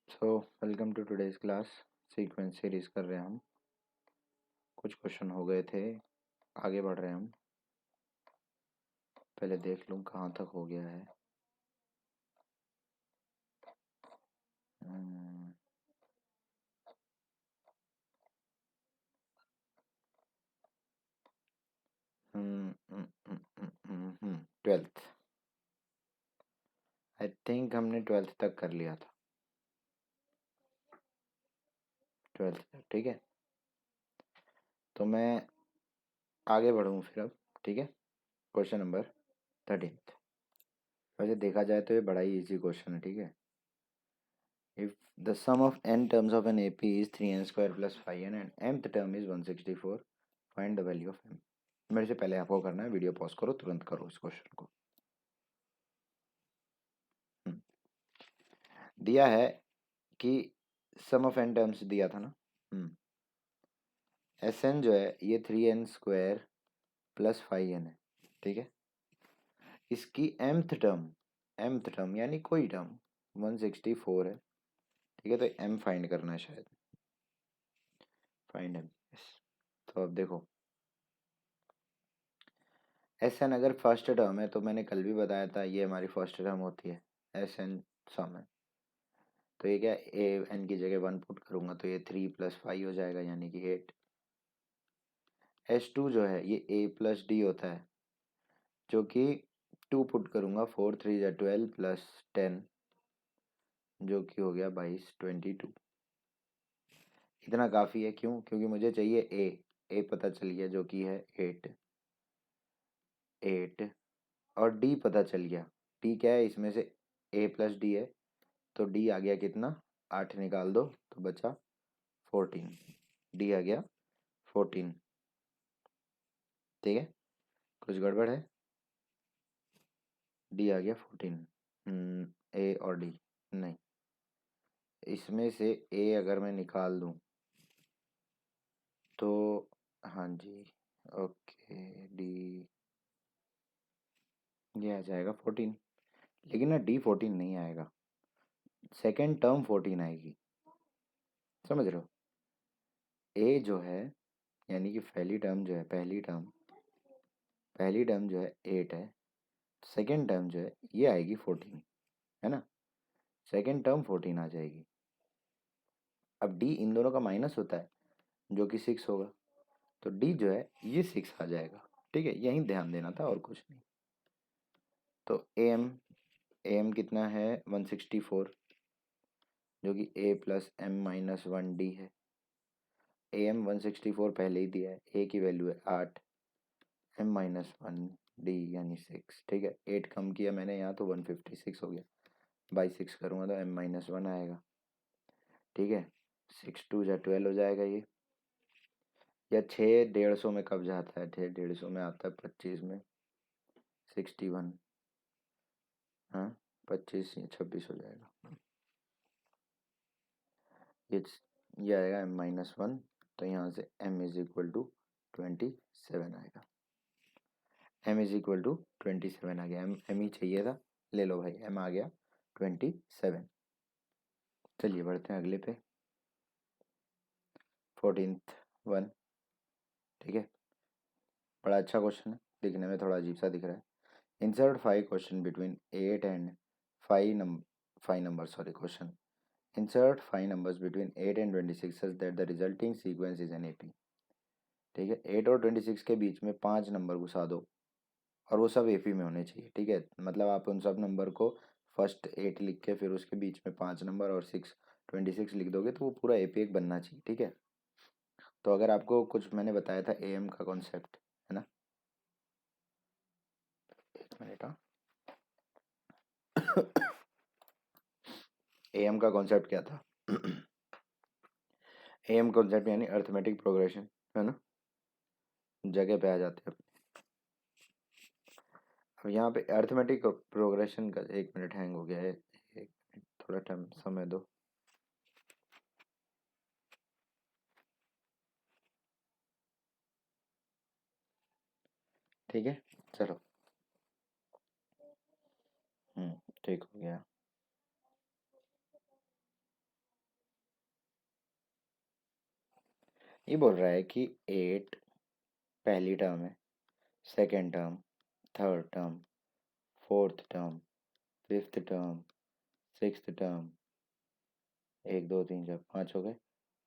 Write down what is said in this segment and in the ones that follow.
So welcome to today's class. Sequence series कर रहे हैं हम। कुछ क्वेश्चन हो गए थे, आगे बढ़ रहे हैं हम। पहले देख लूँ कहाँ तक हो गया है। हम्म, 12th। आई थिंक हमने 12th तक कर लिया था। 12th तक ठीक है, तो मैं आगे बढ़ूँ फिर अब। ठीक है, क्वेश्चन नंबर 13th। वैसे देखा जाए तो ये बड़ा ही इजी क्वेश्चन है। ठीक है, if the sum of n terms of an AP is 3n square plus 5n and mth term is 164, find the value of m। मेरे से पहले आपको करना है, वीडियो पॉज करो, तुरंत करो इस क्वेश्चन को। हम्म, दिया है कि सम ऑफ एन टर्म्स दिया था ना। एस एन जो है ये 3n² प्लस 5n है। ठीक है, इसकी mth टर्म यानी कोई टर्म 164 है। ठीक है, तो m फाइंड करना है शायद। Find m। तो अब देखो, एस एन अगर फर्स्ट टर्म है तो मैंने कल भी बताया था ये हमारी फर्स्ट टर्म होती है। एस एन सम है, तो ये क्या, ए एन की जगह 1 पुट करूंगा तो ये 3 प्लस 5 हो जाएगा यानी कि 8। एस टू जो है ये ए प्लस डी होता है, जो कि 2 पुट करूंगा, 4 3 या 12 प्लस 10, जो कि हो गया 22। इतना काफ़ी है, क्यों? क्योंकि मुझे चाहिए ए पता चल गया जो कि है 8 और डी पता चल गया। डी क्या है इसमें से, ए प्लस डी है, तो डी आ गया कितना, 8 निकाल दो तो बचा 14। डी आ गया 14। ठीक है, कुछ गड़बड़ है? डी आ गया 14। ए और डी नहीं, इसमें से ए अगर मैं निकाल दूं तो, हाँ जी, ओके, डी ये आ जाएगा 14। लेकिन ना डी 14 नहीं आएगा, सेकेंड टर्म 14 आएगी। समझ रहे हो? ए जो है यानी कि पहली टर्म जो है, पहली टर्म जो है 8 है, सेकेंड टर्म जो है ये आएगी 14, है ना। सेकेंड टर्म 14 आ जाएगी। अब डी इन दोनों का माइनस होता है जो कि 6 होगा, तो डी जो है ये 6 आ जाएगा। ठीक है, यहीं ध्यान देना था और कुछ नहीं। तो ए एम कितना है, 164, जो कि A plus M minus 1 D है। ए एम 164 पहले ही दिया है, ए की वैल्यू है 8, एम माइनस 1 डी यानी 6। ठीक है, 8 कम किया मैंने यहाँ तो 156 हो गया, बाई 6 करूँगा तो एम माइनस 1 आएगा। ठीक है, 6 2 जा 12 हो जाएगा ये। या 6 150 में कब जाता है, 6 150 में आता है 25 में, 61, हाँ 25 या 26 हो जाएगा। ये ये आएगा एम माइनस 1, तो यहाँ से m इज इक्वल टू 27 आएगा। m इज इक्वल टू 27 आ गया। m ही चाहिए था, ले लो भाई, m आ गया 27। चलिए बढ़ते हैं अगले पे, 14th 1। ठीक है, बड़ा अच्छा क्वेश्चन है, दिखने में थोड़ा अजीब सा दिख रहा है। Insert 5 question between 8 and 5 number, sorry question. Insert 5 numbers between 8 and 26 such that the resulting sequence is an AP। ठीक है, 8 और 26 के बीच में 5 नंबर घुसा दो और वो सब AP में होने चाहिए। ठीक है, मतलब आप उन सब नंबर को फर्स्ट 8 लिख के फिर उसके बीच में 5 नंबर और 26 लिख दोगे तो वो पूरा AP एक बनना चाहिए। ठीक है, तो अगर आपको कुछ मैंने बताया था AM का कॉन्सेप्ट, है ना। एक मिनट, हाँ। AM का कॉन्सेप्ट क्या था? AM कॉन्सेप्ट यानी अर्थमेटिक प्रोग्रेशन, है ना। जगह पे आ जाते हैं। अब यहाँ पे अर्थमेटिक प्रोग्रेशन का, एक मिनट हैंग हो गया है, एक मिनट, थोड़ा टाइम समय दो। ठीक है, चलो, ठीक हो गया। ये बोल रहा है कि 8 पहली टर्म है, second term, third term, fourth term, fifth term, sixth term, 1 2 3 4 5 हो गए,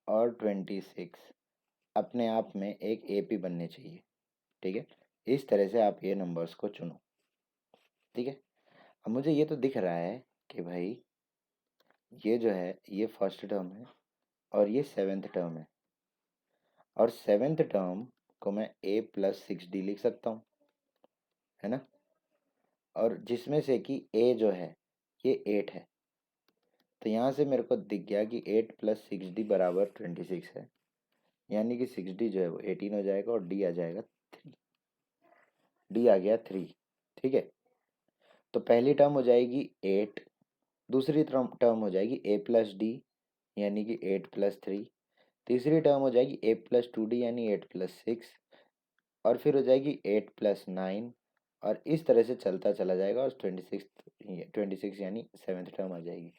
और 26 अपने आप में एक एपी बनने चाहिए। ठीक है, इस तरह से आप ये नंबर्स को चुनो। ठीक है, अब मुझे ये तो दिख रहा है कि भाई ये जो है ये फर्स्ट टर्म है और ये सेवेंथ टर्म है, और सेवेंथ टर्म को मैं a प्लस 6d लिख सकता हूँ, है ना। और जिसमें से कि a जो है ये 8 है, तो यहाँ से मेरे को दिख गया कि 8 प्लस 6d बराबर 26 है, यानी कि 6d जो है वो 18 हो जाएगा और d आ जाएगा 3। d आ गया 3। ठीक है, तो पहली टर्म हो जाएगी 8, दूसरी टर्म हो जाएगी a प्लस डी यानी कि 8 प्लस 3, तीसरी टर्म हो जाएगी a प्लस 2d यानी 8 प्लस 6, और फिर हो जाएगी 8 प्लस 9, और इस तरह से चलता चला जाएगा और 26 यानी सेवेंथ टर्म आ जाएगी।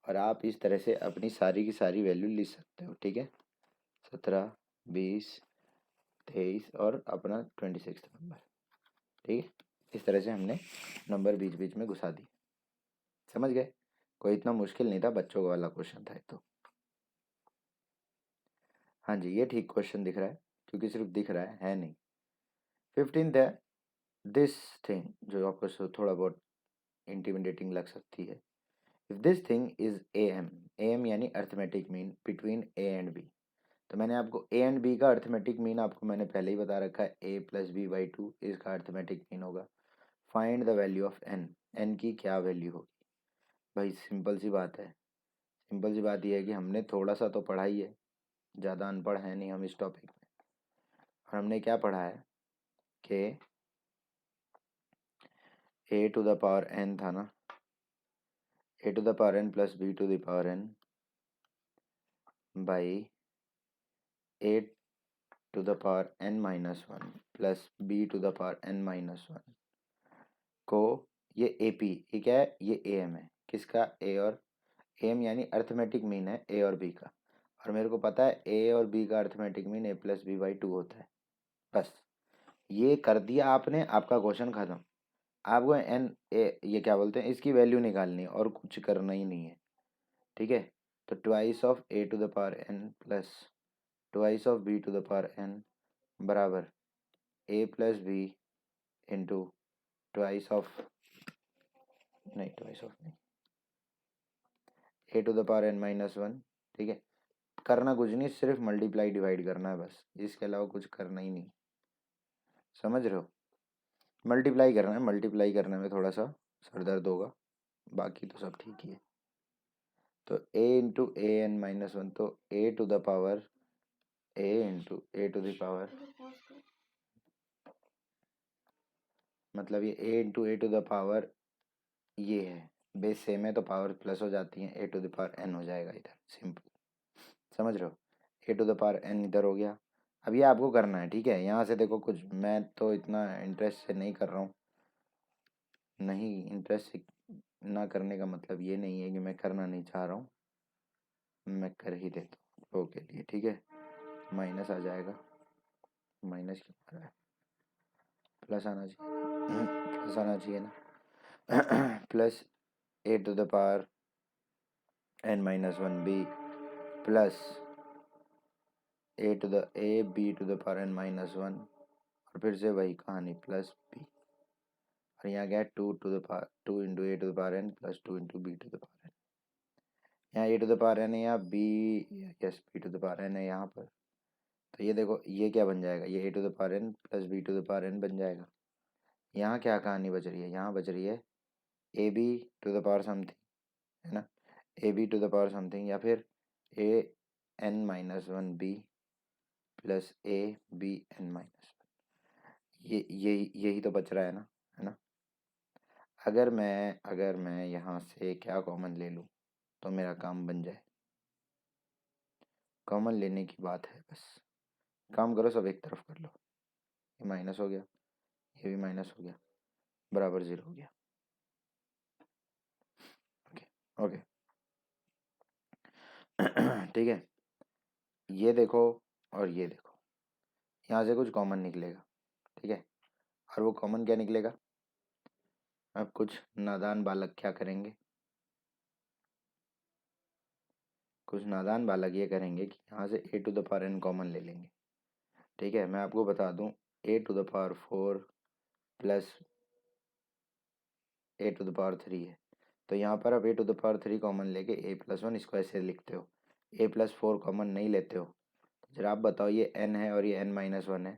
और आप इस तरह से अपनी सारी की सारी वैल्यू लिख सकते हो। ठीक है, 17 20 23 और अपना 26 नंबर। ठीक है, इस तरह से हमने नंबर बीच बीच में घुसा दिए। समझ गए, कोई इतना मुश्किल नहीं था, बच्चों वाला क्वेश्चन था तो। हाँ जी, ये ठीक क्वेश्चन दिख रहा है, क्योंकि सिर्फ दिख रहा है नहीं। 15th है, दिस थिंग, जो आपको थोड़ा बहुत इंटिमिडेटिंग लग सकती है। If this thing is AM यानी arithmetic mean between A and B। तो मैंने आपको A एंड B का अर्थमेटिक मीन आपको मैंने पहले ही बता रखा है, A प्लस बी बाई 2 इसका अर्थमेटिक मीन होगा। Find the value of n की क्या वैल्यू होगी। भाई सिंपल सी बात है, सिंपल सी बात यह है कि हमने थोड़ा सा तो पढ़ा ही है, ज़्यादा अनपढ़ है नहीं हम इस टॉपिक में। और हमने क्या पढ़ा है कि a to the power n था ना, a to the power n plus b to the power n by a to the power n minus 1 plus b to the power n minus 1 को, ये AP, ये क्या है, ये AM है। किसका, A और AM यानी अर्थमेटिक मीन है A और B का। और मेरे को पता है A और B का arithmetic mean a plus B by 2 होता है। बस ये कर दिया आपने, आपका क्वेश्चन खत्म। आपको ये क्या बोलते हैं, इसकी वैल्यू निकालनी है और कुछ करना ही नहीं है। ठीक है, तो twice of a to the power n plus twice of b to the power n बराबर a plus B into twice of, नहीं ट्वाइस ऑफ नहीं, a to the power n minus 1। ठीक है, करना कुछ नहीं, सिर्फ मल्टीप्लाई डिवाइड करना है बस, इसके अलावा कुछ करना ही नहीं। समझ रहे हो, मल्टीप्लाई करना है, मल्टीप्लाई करने में थोड़ा सा सर दर्द होगा, बाकी तो सब ठीक ही है। तो a into A N minus 1, तो a to the power a into A to the power, मतलब ये a into A to the power ये है, बेस सेम है तो पावर प्लस हो जाती है, a to the power n हो जाएगा इधर, सिंपल। समझ रहे हो, a to the power n इधर हो गया। अब ये आपको करना है। ठीक है, यहाँ से देखो, कुछ मैं तो इतना इंटरेस्ट से नहीं कर रहा हूँ, नहीं इंटरेस्ट से ना करने का मतलब ये नहीं है कि मैं करना नहीं चाह रहा हूँ, मैं कर ही देता हूँ प्रो के लिए। ठीक है, माइनस आ जाएगा, माइनस क्यों आ रहा है, प्लस आना चाहिए, प्लस आना चाहिए ना। Plus a to the power n minus 1b plus a b to the power n minus 1, और फिर से वही कहानी, प्लस b, और यहाँ गया 2 to the power 2 into A to the power n plus 2 into B to the power n। यहाँ A to the power n है, यहाँ B, yes B to the power n है यहाँ पर। तो ये देखो, ये क्या बन जाएगा, ये a to the power n plus B to the power n बन जाएगा। यहाँ क्या कहानी बच रही है, यहाँ बच रही है a b to the power something, है ना, a b to the power something, या फिर a N minus 1b plus a b n minus 1। यही तो बच रहा है ना, है ना। अगर मैं यहाँ से क्या कॉमन ले लूँ तो मेरा काम बन जाए। कॉमन लेने की बात है बस, काम करो सब एक तरफ कर लो, ये माइनस हो गया, ये भी माइनस हो गया, बराबर 0 हो गया। Okay okay. ठीक है, ये देखो और ये देखो यहाँ से कुछ कॉमन निकलेगा, ठीक है। और वो कॉमन क्या निकलेगा? अब कुछ नादान बालक क्या करेंगे, कुछ नादान बालक ये करेंगे कि यहाँ से a to the power n common ले लेंगे, ठीक है। मैं आपको बता दूँ, a to the power 4 plus a to the power 3 है, तो यहाँ पर आप a to the power 3 common लेके ए प्लस 1 इसको ऐसे लिखते हो, ए प्लस 4 कॉमन नहीं लेते हो। तो जरा आप बताओ, ये एन है और ये एन माइनस 1 है,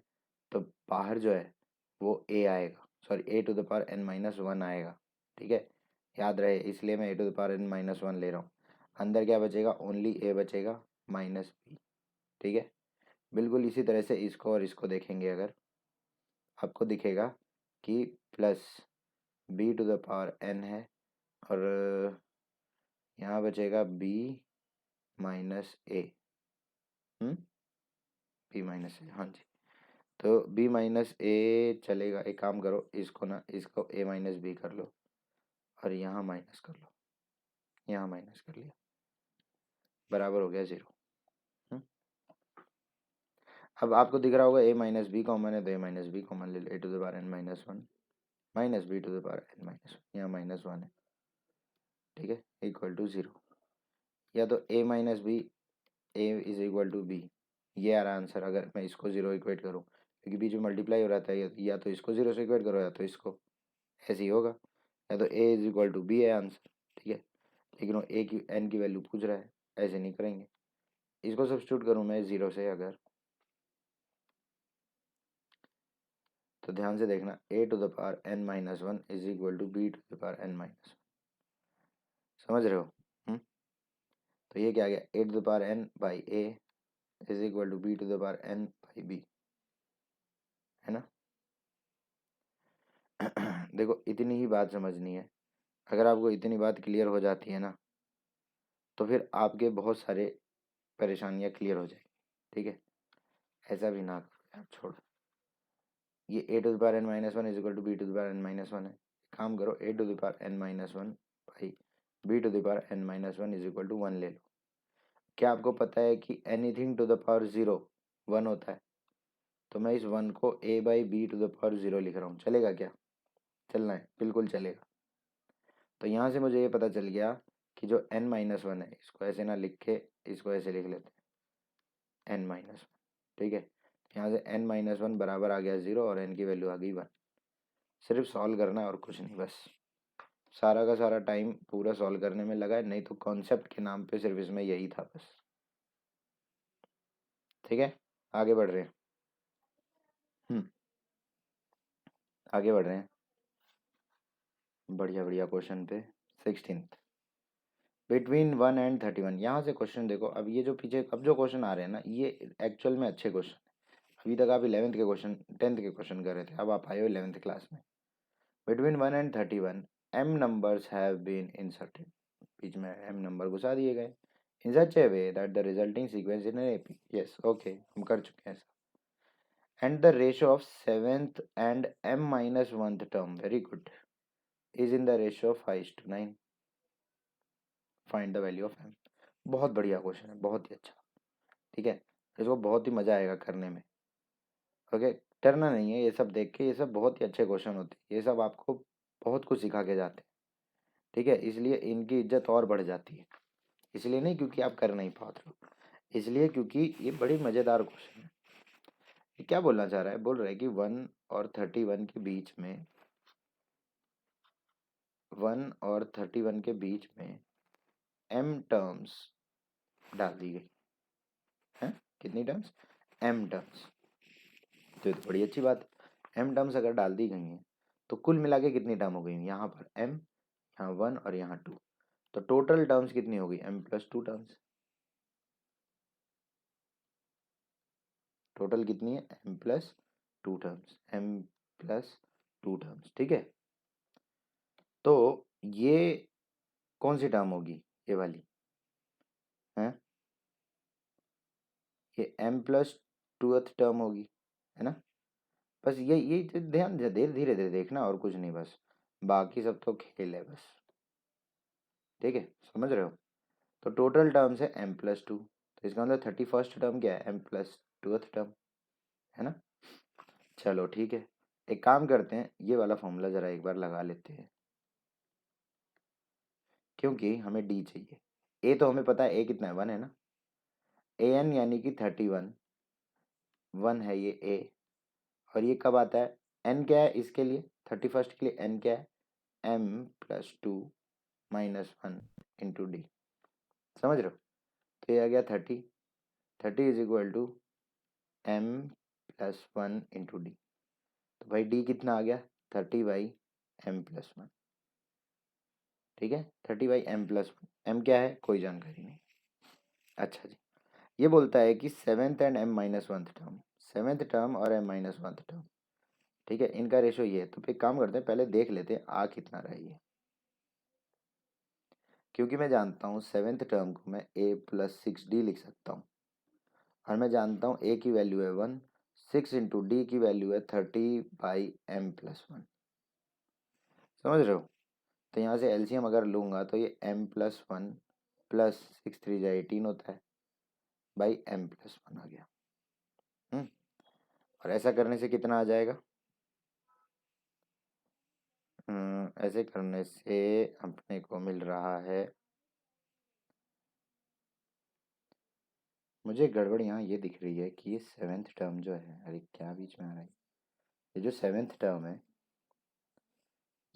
तो बाहर जो है वो ए आएगा, sorry a to the power n minus 1 आएगा, ठीक है। याद रहे, इसलिए मैं a to the power n minus 1 ले रहा हूँ। अंदर क्या बचेगा? ओनली ए बचेगा माइनस बी, ठीक है। बिल्कुल इसी तरह से इसको और इसको देखेंगे, अगर आपको दिखेगा कि plus B to the power N है और यहाँ बचेगा B minus A, B minus A, हाँ जी। तो बी माइनस ए चलेगा, एक काम करो, इसको ना इसको ए माइनस बी कर लो और यहाँ माइनस कर लो, यहाँ माइनस कर लिया, बराबर हो गया 0। अब आपको दिख रहा होगा ए माइनस बी कॉमन है, तो ए माइनस बी कॉमन ले लो, a to the power n minus 1 minus b to the power n minus 1, यहाँ माइनस 1 है, ठीक है, इक्वल टू 0। या तो a minus b, a is equal to b, ये आ रहा आंसर अगर मैं इसको 0 इक्वेट करूँ, क्योंकि बीच में मल्टीप्लाई हो रहा था, या तो इसको 0 से इक्वेट करो या तो इसको, ऐसे ही होगा। या तो ए इज इक्वल टू बी है आंसर, ठीक है। लेकिन वो ए की एन की वैल्यू पूछ रहा है, ऐसे नहीं करेंगे। इसको सब्स्टिट्यूट करूँ मैं 0 से अगर, तो ध्यान से देखना, a to the power n minus 1 is equal to b to the power n minus 1, समझ रहे हो? तो ये क्या आ गया, a to the power N by a is equal to b to the power N by b, है ना। देखो इतनी ही बात समझनी है, अगर आपको इतनी बात क्लियर हो जाती है ना, तो फिर आपके बहुत सारे परेशानियां क्लियर हो जाएगी, ठीक है। ऐसा भी ना करो, आप छोड़ो, ये a to the power n minus 1 is equal to b to the power n minus 1 है। काम करो, a to the power n minus 1 by b to the power n minus 1 is equal to 1 ले लो। क्या आपको पता है कि anything to the power 0 1 होता है? तो मैं इस 1 को a by b to the power 0 लिख रहा हूँ, चलेगा क्या? चलना है, बिल्कुल चलेगा। तो यहाँ से मुझे ये पता चल गया कि जो n माइनस 1 है, इसको ऐसे ना लिख के इसको ऐसे लिख लेते हैं n माइनस 1, ठीक है। यहाँ से n माइनस 1 बराबर आ गया 0 और n की वैल्यू आ गई 1। सिर्फ सॉल्व करना है और कुछ नहीं, बस सारा का सारा टाइम पूरा सॉल्व करने में लगा है, नहीं तो कॉन्सेप्ट के नाम पे सिर्फ इसमें यही था बस, ठीक है। आगे बढ़ रहे हैं, आगे बढ़ रहे हैं, बढ़िया बढ़िया क्वेश्चन पे। 16th, बिटवीन 1 एंड 31, यहाँ से क्वेश्चन देखो। अब ये जो पीछे अब जो क्वेश्चन आ रहे हैं ना, ये एक्चुअल में अच्छे क्वेश्चन। अभी तक आप 11th के क्वेश्चन 10th के क्वेश्चन कर रहे थे, अब आप आए हो 11th क्लास में। Between 1 and 31 m numbers have been inserted, बीच में m नंबर घुसा दिए गए, in such a way that the resulting sequence in an AP, yes okay हम कर चुके हैं ऐसा। And the ratio of 7th and m minus 1th term, very good, is in the ratio of 5:9, find the value of m। बहुत बढ़िया question है, बहुत ही अच्छा, ठीक है। इसको बहुत ही मजा आएगा करने में, ओके। डरना नहीं है, ये सब देख के, ये सब बहुत ही अच्छे क्वेश्चन होते हैं, ये सब आपको बहुत कुछ सिखा के जाते हैं, ठीक है। इसलिए इनकी इज्जत और बढ़ जाती है, इसलिए नहीं क्योंकि आप कर नहीं पाते हो, इसलिए क्योंकि ये बड़ी मज़ेदार क्वेश्चन है। ये क्या बोलना चाह रहा है? बोल रहा है कि 1 और 31 के बीच में, 1 और 31 के बीच में m टर्म्स डाल दी गई हैं। कितनी टर्म्स? m टर्म्स, तो ये तो बड़ी अच्छी बात है। m टर्म्स अगर डाल दी गई हैं तो कुल मिला के कितनी टर्म हो गई? यहाँ पर m, यहाँ 1 और यहाँ 2, तो टोटल टर्म्स कितनी होगी? m plus 2 terms. टोटल कितनी है? m plus 2 terms, m plus 2 terms, ठीक है। तो ये कौन सी टर्म होगी? ये वाली है, ये m प्लस 2th टर्म होगी, है ना। बस ये ध्यान धीरे धीरे धीरे देखना और कुछ नहीं, बस बाकी सब तो खेल है बस, ठीक है, समझ रहे हो। तो टोटल टर्म्स है m प्लस 2, तो इसका मतलब 31st टर्म क्या है? m प्लस 2th टर्म, है ना। चलो ठीक है, एक काम करते हैं, ये वाला फॉर्मूला ज़रा एक बार लगा लेते हैं, क्योंकि हमें डी चाहिए। ए तो हमें पता है, ए कितना है, 1 है ना। ए एन यानी कि 31, 1 है ये ए। और ये कब आता है, एन क्या है इसके लिए, 31st के लिए एन क्या है, M plus 2 minus 1 into D. समझ रहे हो, तो ये आ गया 30, 30 is equal to M plus 1 into D. तो भाई डी कितना आ गया, 30/m+1। ठीक है, 30/m+1, एम क्या है कोई जानकारी नहीं। अच्छा जी, ये बोलता है कि 7th and m-1th term, 7th term और m-1th टर्म, ठीक है, इनका रेशो ये है। तो फिर काम करते हैं, पहले देख लेते हैं आ कितना रहा है ये। क्योंकि मैं जानता हूँ 7th टर्म को मैं a+6d लिख सकता हूँ, और मैं जानता हूँ a की वैल्यू है 1, 6 इंटू डी की वैल्यू है 30/m+1। समझ रहे हो, तो यहाँ से एलसीएम अगर लूँगा तो ये m+1 प्लस 6 3 जा 18 होता है, बाई m+1 आ गया। और ऐसा करने से कितना आ जाएगा, ऐसे करने से अपने को मिल रहा है, मुझे गड़बड़ यहाँ ये दिख रही है कि ये 7th टर्म जो है, अरे क्या बीच में आ रहा है, ये जो 7th टर्म है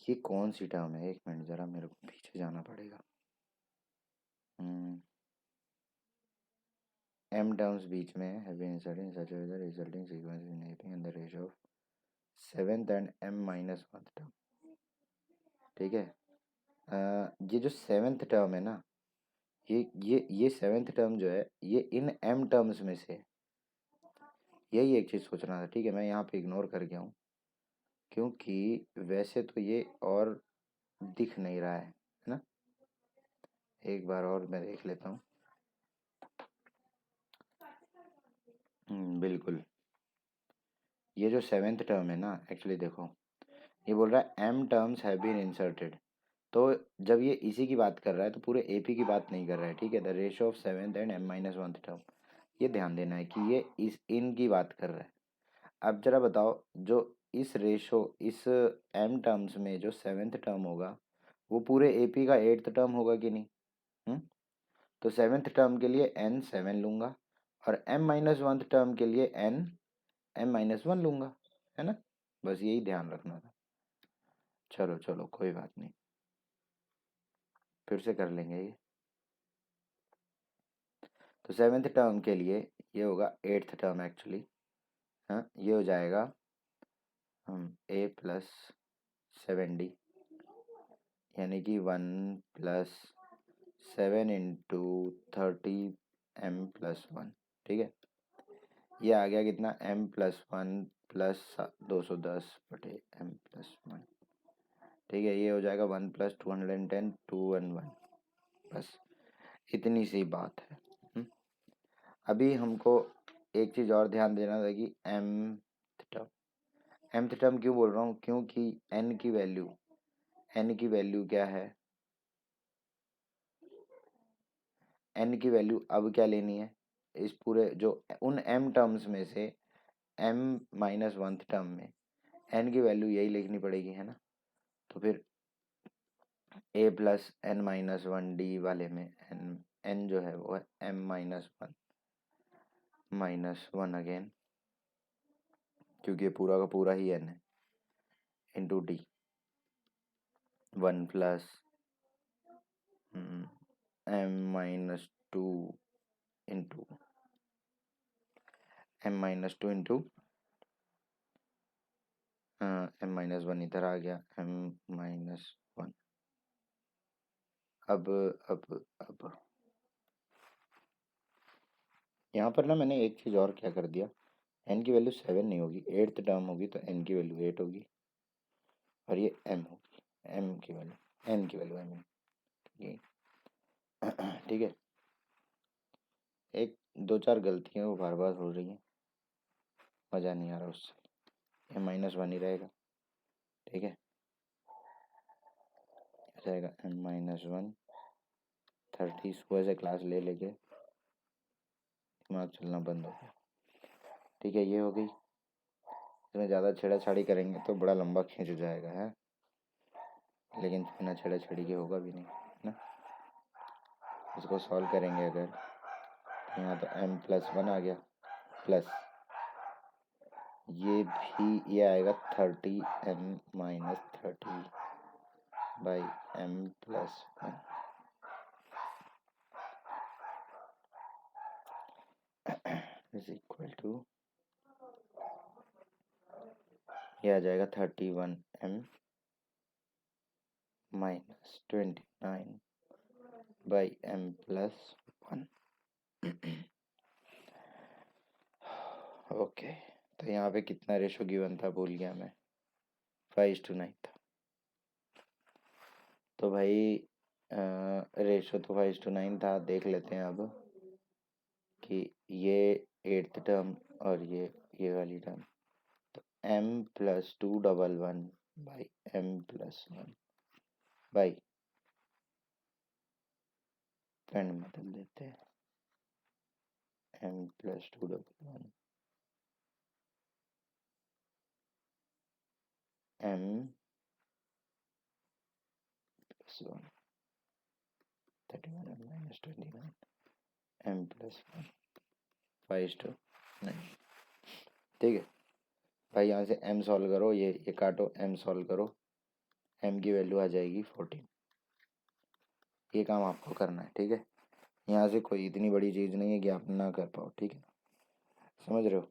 ये कौन सी टर्म है, एक मिनट ज़रा मेरे को पीछे जाना पड़ेगा। m टर्म्स बीच में है, have inserted in such a way that resulting sequence is एपीइंग in the ratio of 7th and m-1th term. ठीक है, ये जो 7th टर्म है ना, ये 7th टर्म जो है ये इन m टर्म्स में से है। यही एक चीज़ सोचना था, ठीक है, मैं यहाँ पे इग्नोर कर गया हूँ, क्योंकि वैसे तो ये और दिख नहीं रहा है ना। एक बार और मैं देख लेता हूँ। बिल्कुल, ये जो 7th टर्म है ना, एक्चुअली देखो ये बोल रहा है m terms have been inserted, तो जब ये इसी की बात कर रहा है तो पूरे एपी की बात नहीं कर रहा है, ठीक है। The ratio of 7th and m-1th term, ये ध्यान देना है कि ये इस इन की बात कर रहा है। अब जरा बताओ, जो इस रेशो इस m टर्म्स में जो 7th टर्म होगा वो पूरे एपी का 8th टर्म होगा कि नहीं। हम्म, तो 7th टर्म के लिए n 7 लूँगा, और m-1th टर्म के लिए n m-1 लूँगा, है ना। बस यही ध्यान रखना था। चलो चलो कोई बात नहीं, फिर से कर लेंगे ये। तो 7th टर्म के लिए ये होगा 8th टर्म एक्चुअली, हाँ ये हो जाएगा a+7d, यानी कि 1+7 इंटू 30m+1। ठीक है, ये आ गया कितना, m+1 प्लस 210/m+1। ठीक है, ये हो जाएगा 1+210 2 1 1, बस इतनी सी बात है। अभी हमको एक चीज़ और ध्यान देना था कि mth टर्म क्यों बोल रहा हूँ, क्योंकि n की वैल्यू क्या है, n की वैल्यू अब क्या लेनी है, इस पूरे जो उन m टर्म्स में से m-1th टर्म में n की वैल्यू यही लिखनी पड़ेगी, है ना। तो फिर a+n-1d वाले में n जो है वो है m-1 अगेन, क्योंकि ये पूरा का पूरा ही n है, into D 1+m-2 into m-2 into m-1 इधर आ गया m-1। अब यहाँ पर ना मैंने एक चीज़ और क्या कर दिया, n की वैल्यू 7 नहीं होगी, 8th टर्म होगी तो n की वैल्यू 8 होगी, और ये m होगी, m की वैल्यू n की वैल्यू m होगी। ठीक है, एक दो चार गलतियाँ वो बार बार हो रही हैं, मज़ा नहीं आ रहा उससे, m-1 ही रहेगा। ठीक है, रहेगा m-1। 30 सुबह से क्लास ले लेके दिमाग चलना बंद हो गया। ठीक है, ये हो गई। इसमें ज़्यादा छेड़ाछाड़ी करेंगे तो बड़ा लंबा खींच जाएगा है, लेकिन बिना छेड़ाछाड़ी के होगा भी नहीं है ना। इसको सॉल्व करेंगे अगर, तो यहाँ तो m+1 आ गया, प्लस ये आएगा 30m-30/m+1 इज इक्वल टू, ये आ जाएगा 31m-29/m+1। ओके, तो यहाँ पे कितना रेशो गिवन था भूल गया मैं, 5:9 था। तो भाई रेशो तो 5:9 था। देख लेते हैं अब कि ये 8th टर्म और ये वाली टर्म, तो m+211/m+1 पेन बदल देते हैं, m+211 m+1 31m-29 m+1 5:9। ठीक है भाई, यहाँ से m सॉल्व करो, ये काटो, m सॉल्व करो, m की वैल्यू आ जाएगी 14। ये काम आपको करना है, ठीक है। यहाँ से कोई इतनी बड़ी चीज़ नहीं है कि आप ना कर पाओ, ठीक है, समझ रहे हो।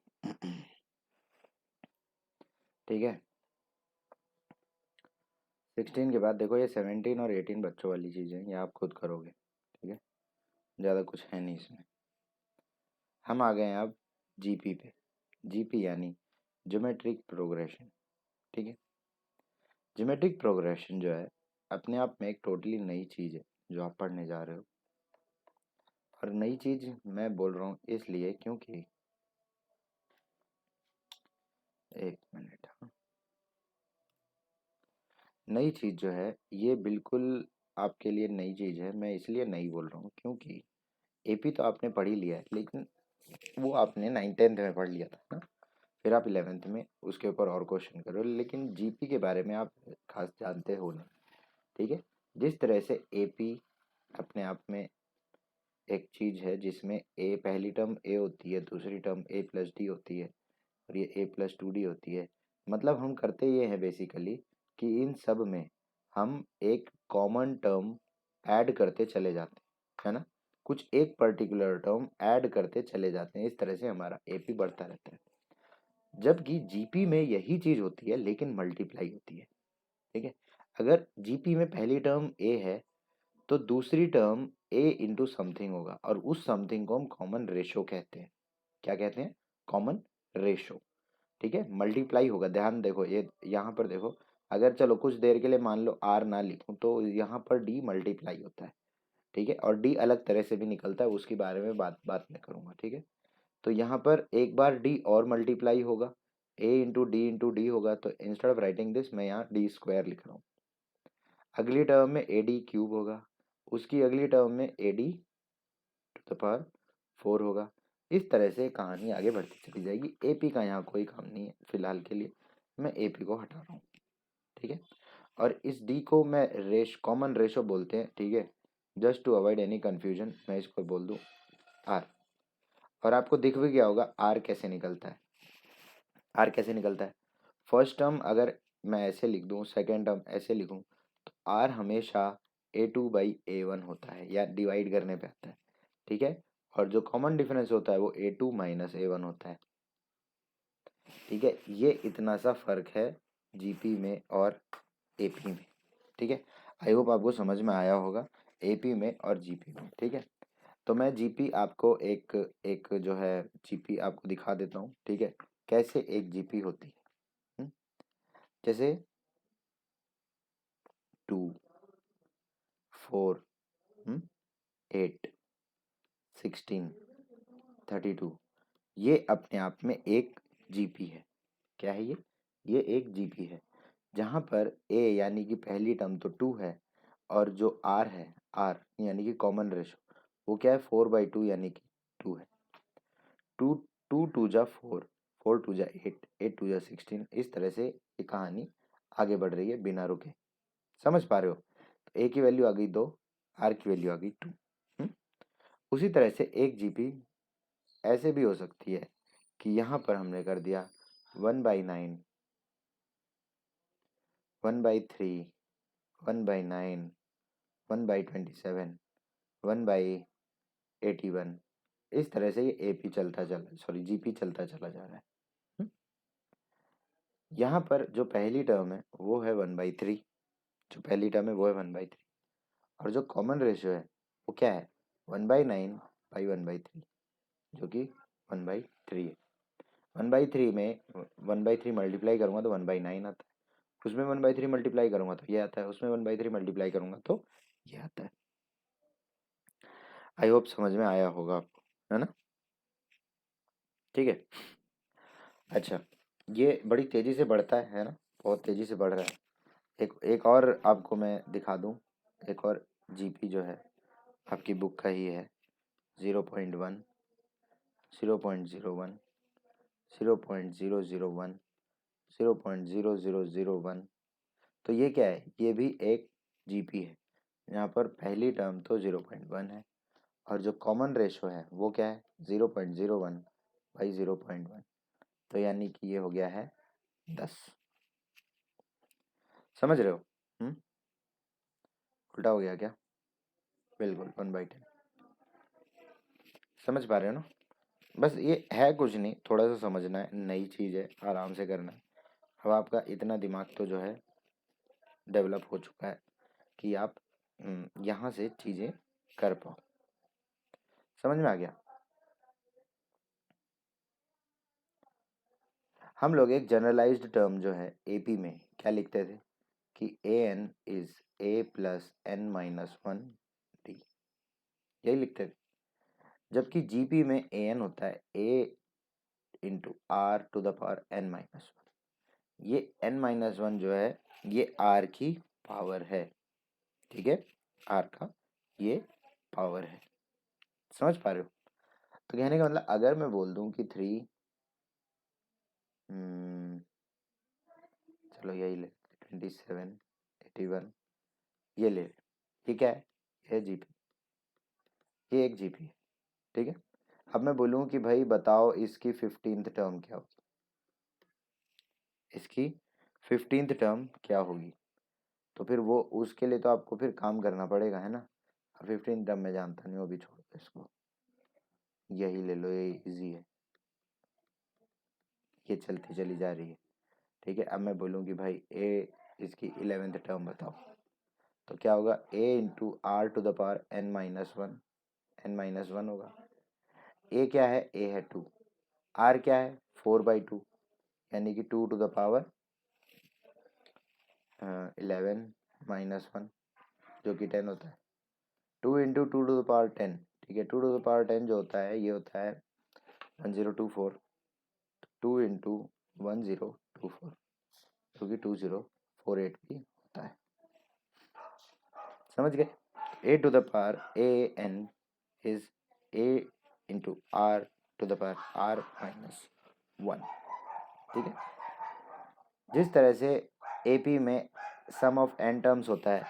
ठीक है, 16 के बाद देखो, ये 17 और 18 बच्चों वाली चीज़ें हैं, ये आप खुद करोगे, ठीक है, ज़्यादा कुछ है नहीं इसमें। हम आ गए हैं अब जीपी पे। जीपी यानी ज्योमेट्रिक प्रोग्रेशन, ठीक है। ज्योमेट्रिक प्रोग्रेशन जो है अपने आप में एक टोटली नई चीज़ है जो आप पढ़ने जा रहे हो। और नई चीज़ मैं बोल रहा हूँ इसलिए क्योंकि, एक मिनट, हाँ, नई चीज़ जो है ये बिल्कुल आपके लिए नई चीज़ है। मैं इसलिए नई बोल रहा हूँ क्योंकि एपी तो आपने पढ़ ही लिया है, लेकिन वो आपने 9th-10th में पढ़ लिया था ना, फिर आप 11th में उसके ऊपर और क्वेश्चन करो, लेकिन जीपी के बारे में आप खास जानते हो नहीं, ठीक है। जिस तरह से एपी अपने आप में एक चीज़ है जिसमें ए, पहली टर्म ए होती है, दूसरी टर्म a+d होती है, और ये a+2d होती है। मतलब हम करते ये हैं बेसिकली कि इन सब में हम एक कॉमन टर्म ऐड करते चले जाते हैं, है ना, कुछ एक पर्टिकुलर टर्म ऐड करते चले जाते हैं, इस तरह से हमारा एपी बढ़ता रहता है। जबकि जीपी में यही चीज़ होती है लेकिन मल्टीप्लाई होती है, ठीक है। अगर जीपी में पहली टर्म ए है तो दूसरी टर्म ए इंटू समथिंग होगा, और उस समथिंग को हम कॉमन रेशो कहते हैं। क्या कहते हैं? कॉमन रेशो, ठीक है। मल्टीप्लाई होगा, ध्यान देखो, ये यहाँ पर देखो, अगर चलो कुछ देर के लिए मान लो आर ना लिखूं तो यहाँ पर डी मल्टीप्लाई होता है, ठीक है, और डी अलग तरह से भी निकलता है, उसके बारे में बात में करूंगा, ठीक है। तो यहाँ पर एक बार डी और मल्टीप्लाई होगा, इंटू डी होगा, तो इंस्टेड ऑफ राइटिंग दिस मैं यहाँ डी स्क्वायर लिख रहा हूँ। अगली टर्म में ए डी क्यूब होगा, उसकी अगली टर्म में A D to the power 4 होगा। इस तरह से कहानी आगे बढ़ती चली जाएगी। एपी का यहाँ कोई काम नहीं है फिलहाल के लिए, मैं एपी को हटा रहा हूँ, ठीक है। और इस डी को मैं कॉमन रेशो बोलते हैं, ठीक है। Just to avoid any confusion मैं इसको बोल दूँ आर। और आपको दिख भी गया होगा आर कैसे निकलता है। आर कैसे निकलता है? फर्स्ट टर्म अगर मैं ऐसे लिख दूँ, सेकेंड टर्म ऐसे लिखूँ, तो आर हमेशा a2/a1 होता है, या डिवाइड करने पे आता है, ठीक है। और जो कॉमन डिफरेंस होता है वो a2-a1 होता है, ठीक है। ये इतना सा फर्क है जीपी में और एपी में, ठीक है। आई होप आपको समझ में आया होगा एपी में और जीपी में, ठीक है। तो मैं जीपी आपको एक एक जो है जीपी आपको दिखा देता हूँ, ठीक है, कैसे एक जीपी होती है। हम्म? जैसे 2, 4, 8, 16, 32, ये अपने आप में एक जीपी है। क्या है ये एक जीपी है, जहाँ पर ए यानी कि पहली टर्म तो 2 है, और जो आर है, आर यानी कि कॉमन रेशो, वो क्या है 4/2 यानी कि 2 है। 2 2 2 जा 4, 4 टू जा 8, 8 टू जा 16। इस तरह से ये कहानी आगे बढ़ रही है बिना रुके। समझ पा रहे हो? तो ए की वैल्यू आ गई 2, आर की वैल्यू आ गई 2। उसी तरह से एक जीपी ऐसे भी हो सकती है कि यहाँ पर हमने कर दिया 1/9, 1/3, 1/9, 1/27, 1/81। इस तरह से ये एपी चलता चला सॉरी जीपी चलता चला जा रहा है। यहाँ पर जो पहली टर्म है वो है 1/3, जो पहली टर्म है वो है 1/3, और जो कॉमन रेशियो है वो क्या है 1/9/1/3, जो कि 1/3 है। 1/3 में 1/3 मल्टीप्लाई करूंगा तो 1/9 आता है, उसमें 1/3 मल्टीप्लाई करूंगा तो ये आता है, उसमें 1/3 मल्टीप्लाई करूंगा तो ये आता है। आई होप समझ में आया होगा आपको, है ना? ठीक है। अच्छा, ये बड़ी तेजी से बढ़ता है ना, बहुत तेजी से बढ़ रहा है। एक और आपको मैं दिखा दूं, एक और जीपी जो है आपकी बुक का ही है, 0.1, 0.01, 0.001, 0.0001। तो ये क्या है? ये भी एक जीपी है। यहाँ पर पहली टर्म तो 0.1 है, और जो कॉमन रेशो है वो क्या है 0.01/0.1। तो यानी कि ये हो गया है 10। समझ रहे हो? उल्टा हो गया क्या? बिल्कुल 1/10। समझ पा रहे हो ना? बस ये है कुछ नहीं, थोड़ा सा समझना है, नई चीज़ है, आराम से करना है। अब आपका इतना दिमाग तो जो है डेवलप हो चुका है कि आप यहाँ से चीज़ें कर पाओ। समझ में आ गया? हम लोग एक जनरलाइज्ड टर्म जो है एपी में क्या लिखते थे कि a n is a plus n minus 1 d, यही लिखते थे। जबकि जीपी में ए एन होता है a into r to the power n minus 1। ये एन माइनस 1 जो है ये आर की पावर है, ठीक है? आर का ये पावर है। समझ पा रहे हो? तो कहने का मतलब अगर मैं बोल दूं कि 3, चलो यही ले 27, 81, ये ले, ये क्या है? ये जीपी, ये एक जीपी है, ठीक है? अब मैं बोलूँ कि भाई बताओ इसकी 15th टर्म क्या होगी, इसकी 15th टर्म क्या होगी, तो फिर वो उसके लिए तो आपको फिर काम करना पड़ेगा, है ना? 15th टर्म में जानता नहीं हूँ, अभी छोड़ दो इसको, यही ले लो, ये इजी है, ये चलती चली जा रही है, ठीक है? अब मैं बोलूँ कि भाई ए इसकी 11th टर्म बताओ, तो क्या होगा a into r to the power n-1 होगा। ए क्या है? ए है 2, आर क्या है 4/2, यानी कि 2 टू द पावर 11-1, जो कि 10 होता है। 2 इंटू 2 टू द पावर 10, ठीक है? 2 टू द पावर 10 जो होता है ये होता है 1024। 2 इंटू 1024, जो कि 2048 भी होता है। समझ गए? A to the power a n is a into r to the power r minus 1, ठीक है? जिस तरह से एपी में सम ऑफ एन टर्म्स होता है,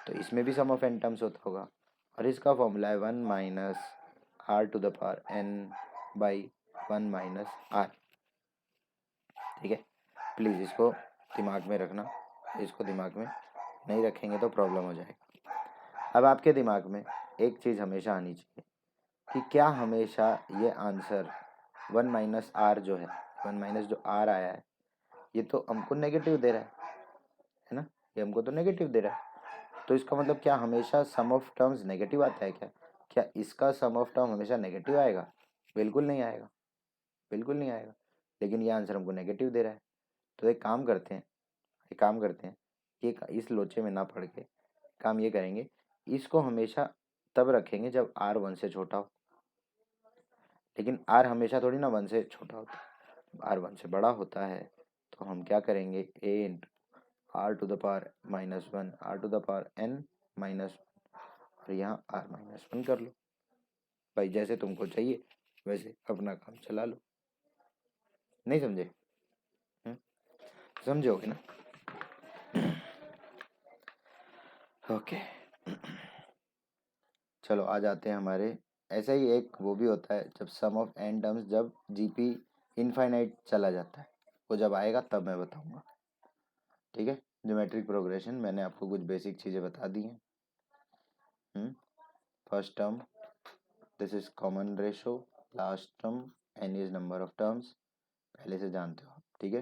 तो इसमें भी सम ऑफ एन टर्म्स होता होगा, और इसका फॉर्मूला है 1 minus are to the power N by 1 minus R, ठीक है? प्लीज़ इसको दिमाग में रखना, इसको दिमाग में नहीं रखेंगे तो प्रॉब्लम हो जाएगा। अब आपके दिमाग में एक चीज़ हमेशा आनी चाहिए कि क्या हमेशा ये आंसर 1 माइनस आर जो है, 1 माइनस जो आर आया है, ये तो हमको नेगेटिव दे रहा है ना? ये हमको तो नेगेटिव दे रहा है, तो इसका मतलब क्या हमेशा सम ऑफ टर्म्स नेगेटिव आता है क्या? क्या इसका सम ऑफ टर्म हमेशा नेगेटिव आएगा? बिल्कुल नहीं आएगा, बिल्कुल नहीं आएगा। लेकिन ये आंसर हमको नेगेटिव दे रहा है, तो एक काम करते हैं, एक काम करते हैं, ये इस लोचे में ना पड़ के काम ये करेंगे, इसको हमेशा तब रखेंगे जब आर 1 से छोटा हो, लेकिन आर हमेशा थोड़ी ना 1 से छोटा होता है, आर 1 से बड़ा होता है। तो हम क्या करेंगे a into r to the power -1, r to the power n minus, और यहाँ आर -1 कर लो। भाई जैसे तुमको चाहिए वैसे अपना काम चला लो, नहीं समझे? समझोगे ना? ओके। चलो आ जाते हैं हमारे, ऐसा ही एक वो भी होता है जब सम ऑफ एन टर्म्स, जब जीपी इनफाइनाइट चला जाता है, वो जब आएगा तब मैं बताऊंगा। ठीक है, ज्योमेट्रिक प्रोग्रेशन मैंने आपको कुछ बेसिक चीज़ें बता दी हैं। First term, this is common ratio, last term N is number of terms, पहले से जानते हो आप। ठीक है,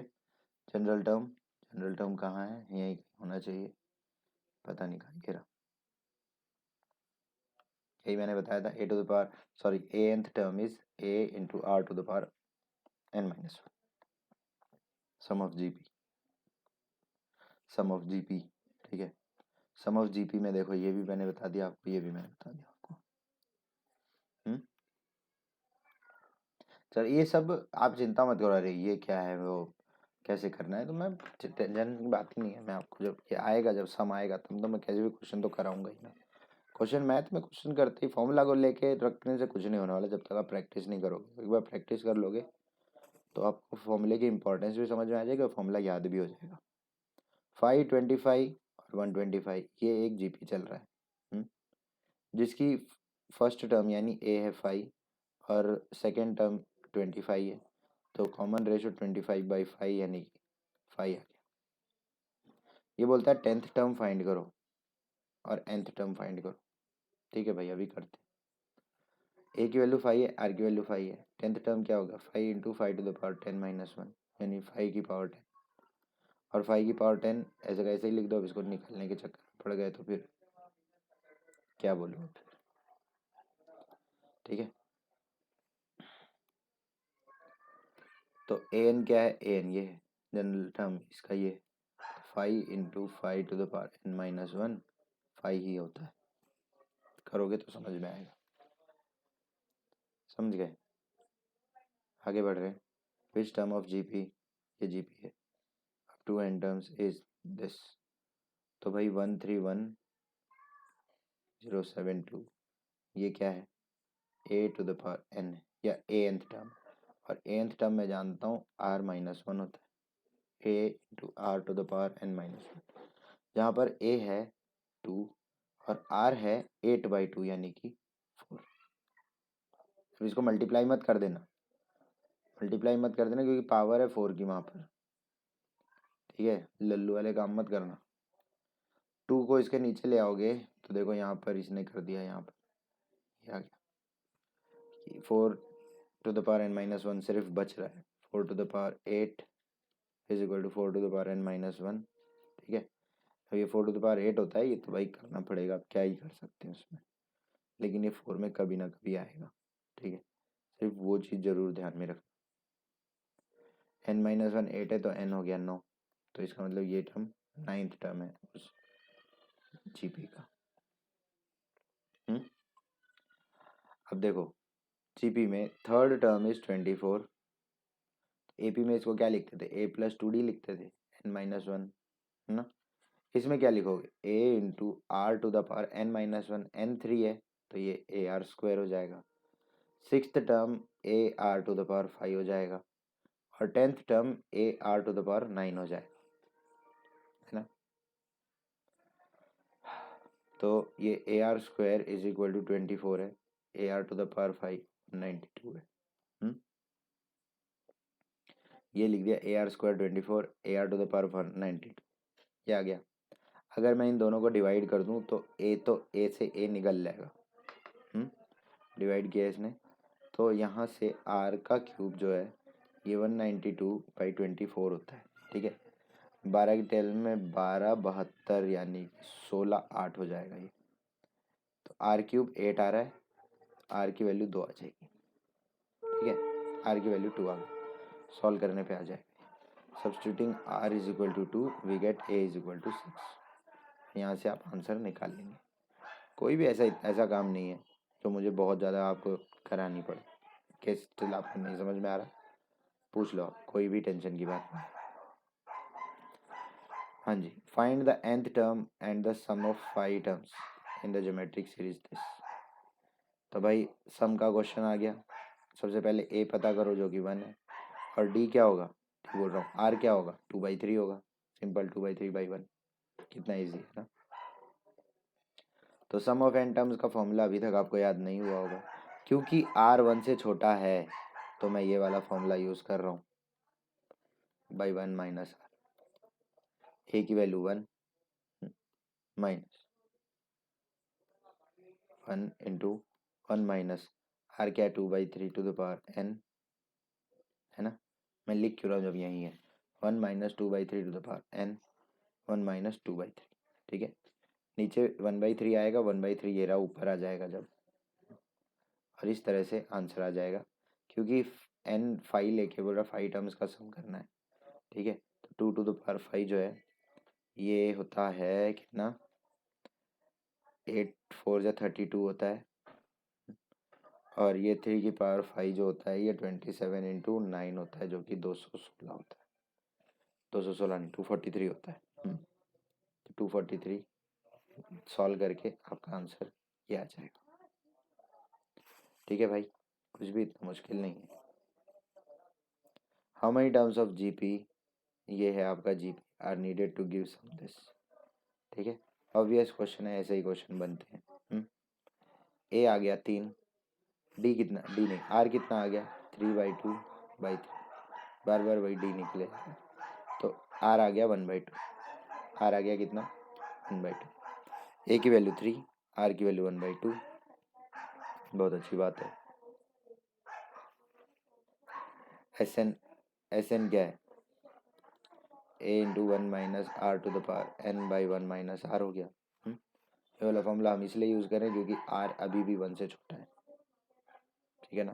जनरल टर्म, जनरल टर्म कहाँ है? यहीं होना चाहिए, पता नहीं कहाँ गिरा। यही मैंने बताया था, a to the power, sorry, a nth term is a into r to the power n minus one, sum of GP, sum of GP. ठीक है, सम ऑफ जीपी में देखो, ये भी मैंने बता दिया आपको, ये भी मैंने बता दिया आपको। सर ये सब आप चिंता मत करो, अरे ये क्या है, वो कैसे करना है, तो मैं टेंशन की बात ही नहीं है। मैं आपको जब ये आएगा, जब सम आएगा, तब तो मैं कैसे भी क्वेश्चन तो कराऊंगा ही ना। क्वेश्चन मैथ में क्वेश्चन करते ही फॉर्मूला को लेके रखने से कुछ नहीं होने वाला जब तक आप प्रैक्टिस नहीं करोगे। एक बार प्रैक्टिस कर लोगे तो आपको फॉर्मूले की इंपॉर्टेंस भी समझ में आ जाएगी और फॉर्मूला याद भी हो जाएगा। 525 और 125 ये एक जीपी चल रहा है, जिसकी फर्स्ट टर्म यानी ए है 5 और सेकेंड टर्म 25 है, तो कॉमन रेशो 25/5 यानी कि 5 आ गया। ये बोलता है 10th टर्म फाइंड करो और nth टर्म फाइंड करो। ठीक है भाई, अभी करते हैं। ए की वैल्यू 5 है, आर की वैल्यू 5 है, 10th टर्म क्या होगा? 5 into 5 to the power 10 minus 1, यानी 5 की पावर 10, और 5 की पावर 10 ऐसे का ऐसे ही लिख दो। अब इसको निकालने के चक्कर में पड़ गए तो फिर क्या बोलूँ फिर। ठीक है, तो ए एन क्या है? ए एन ये है जनरल टर्म, इसका ये 5 into 5 to the power n minus 1 5 ही होता है। करोगे तो समझ में आएगा। समझ गए? आगे बढ़ रहे हैं। विच टर्म ऑफ जीपी, ये जीपी है, up to n terms is this. तो भाई 131072 ये क्या है? A to the power n है, या ए nth टर्म, और ए nth टर्म मैं जानता हूँ r माइनस वन होता है, a into r to the power n minus one, जहाँ पर a है 2 और r है 8/2 यानी कि 4। अब इसको मल्टीप्लाई मत कर देना, मल्टीप्लाई मत कर देना क्योंकि पावर है 4 की वहाँ पर। ठीक है, लल्लू वाले काम मत करना। 2 को इसके नीचे ले आओगे तो देखो यहाँ पर इसने कर दिया, यहाँ पर ये आ गया। 4 to the power n minus one सिर्फ बच रहा है, 4 to the power 8 is equal to 4 to the power n minus one. ठीक है, अब ये 4 टू द पावर 8 होता है, ये तो भाई करना पड़ेगा, आप क्या ही कर सकते हैं उसमें, लेकिन ये 4 में कभी ना कभी आएगा। ठीक है, सिर्फ वो चीज़ जरूर ध्यान में रखना। n माइनस वन 8 है तो n हो गया 9, तो इसका मतलब ये टर्म 9th टर्म है उस जीपी का। अब देखो, जीपी में थर्ड टर्म इज 24, एपी में इसको क्या लिखते थे? ए प्लस 2d लिखते थे, n माइनस वन, है ना? इसमें क्या लिखोगे? A into r to the power n minus one, n3 है तो ये ए आर स्क्वायर हो जाएगा। Sixth term a are to the power 5 हो जाएगा, और 10th टर्म a are to the power 9 हो जाएगा, है ना? तो ये a r square is equal to 24 है, a are to the power 5 92 है। ये लिख दिया, a r square 24, A R to the power 92, ये आ गया। अगर मैं इन दोनों को डिवाइड कर दूं तो ए से ए निकल जाएगा, डिवाइड किया इसने, तो यहाँ से आर का क्यूब जो है ये 192/24 होता है। ठीक है, 12 की 10 में 12 72 यानी 16 8 हो जाएगा ये, तो आर क्यूब 8 आ रहा है, आर की वैल्यू 2 आ जाएगी। ठीक है, आर की वैल्यू 2 आ गई, सॉल्व करने पे आ जाएगी। Substituting R is equal to 2 we get A is equal to 6। यहाँ से आप आंसर निकाल लेंगे। कोई भी ऐसा काम नहीं है जो मुझे बहुत ज़्यादा आपको करानी पड़े। केस स्टिल आपको नहीं समझ में आ रहा, पूछ लो आप, कोई भी टेंशन की बात नहीं। हाँ जी, find the nth term and the sum of 5 terms in the geometric series this. तो भाई सम का क्वेश्चन आ गया, सबसे पहले ए पता करो जो कि 1 है, और डी क्या होगा, डी बोल रहा हूँ, आर क्या होगा, 2/3 होगा, सिंपल 2/3/1, कितना ईजी है ना। तो सम ऑफ एन टर्म्स का फॉर्मूला अभी तक आपको याद नहीं हुआ होगा, क्योंकि आर 1 से छोटा है तो मैं ये वाला फॉर्मूला यूज़ कर रहा हूँ, बाई 1 माइनस आर, ए की value 1 minus 1 into 1 minus R क्या है, 2/3 टू द पावर एन, है ना। मैं लिख क्यों रहा हूँ जब यही है, 1 minus 2/3 to the power N, 1 minus 2/3, ठीक है। नीचे 1/3 आएगा, 1/3 ये रहा ऊपर आ जाएगा जब, और इस तरह से आंसर आ जाएगा, क्योंकि एन 5 लेके बोल रहा 5 टर्म्स का सम करना है, ठीक है। तो 2 टू द पावर 5 जो है ये होता है कितना, 8 4 जा 32 होता है, और ये 3 की पावर 5 जो होता है ये 27 इंटू 9 होता है, जो कि 216 होता है, 216 नहीं 243 होता है। तो 243 सॉल्व करके आपका आंसर ये आ जाएगा, ठीक है भाई, कुछ भी इतना मुश्किल नहीं है। How many terms of GP, ये है आपका GP, are needed to give sum this, ठीक है। ऑब्वियस क्वेश्चन है, ऐसे ही क्वेश्चन बनते हैं। ए आ गया 3, डी कितना, डी नहीं आर कितना आ गया 3/2/3, बार बार वही डी निकले, तो आर आ गया 1/2, आर आ गया कितना 1/2, ए की वैल्यू 3, आर की वैल्यू 1/2, बहुत अच्छी बात है। एस एन क्या है, a into 1 minus are to the power N by 1 minus r हो गया। ये वाला फॉर्मूला हम इसलिए यूज़ करें क्योंकि आर अभी भी 1 से छोटा है, ठीक है ना,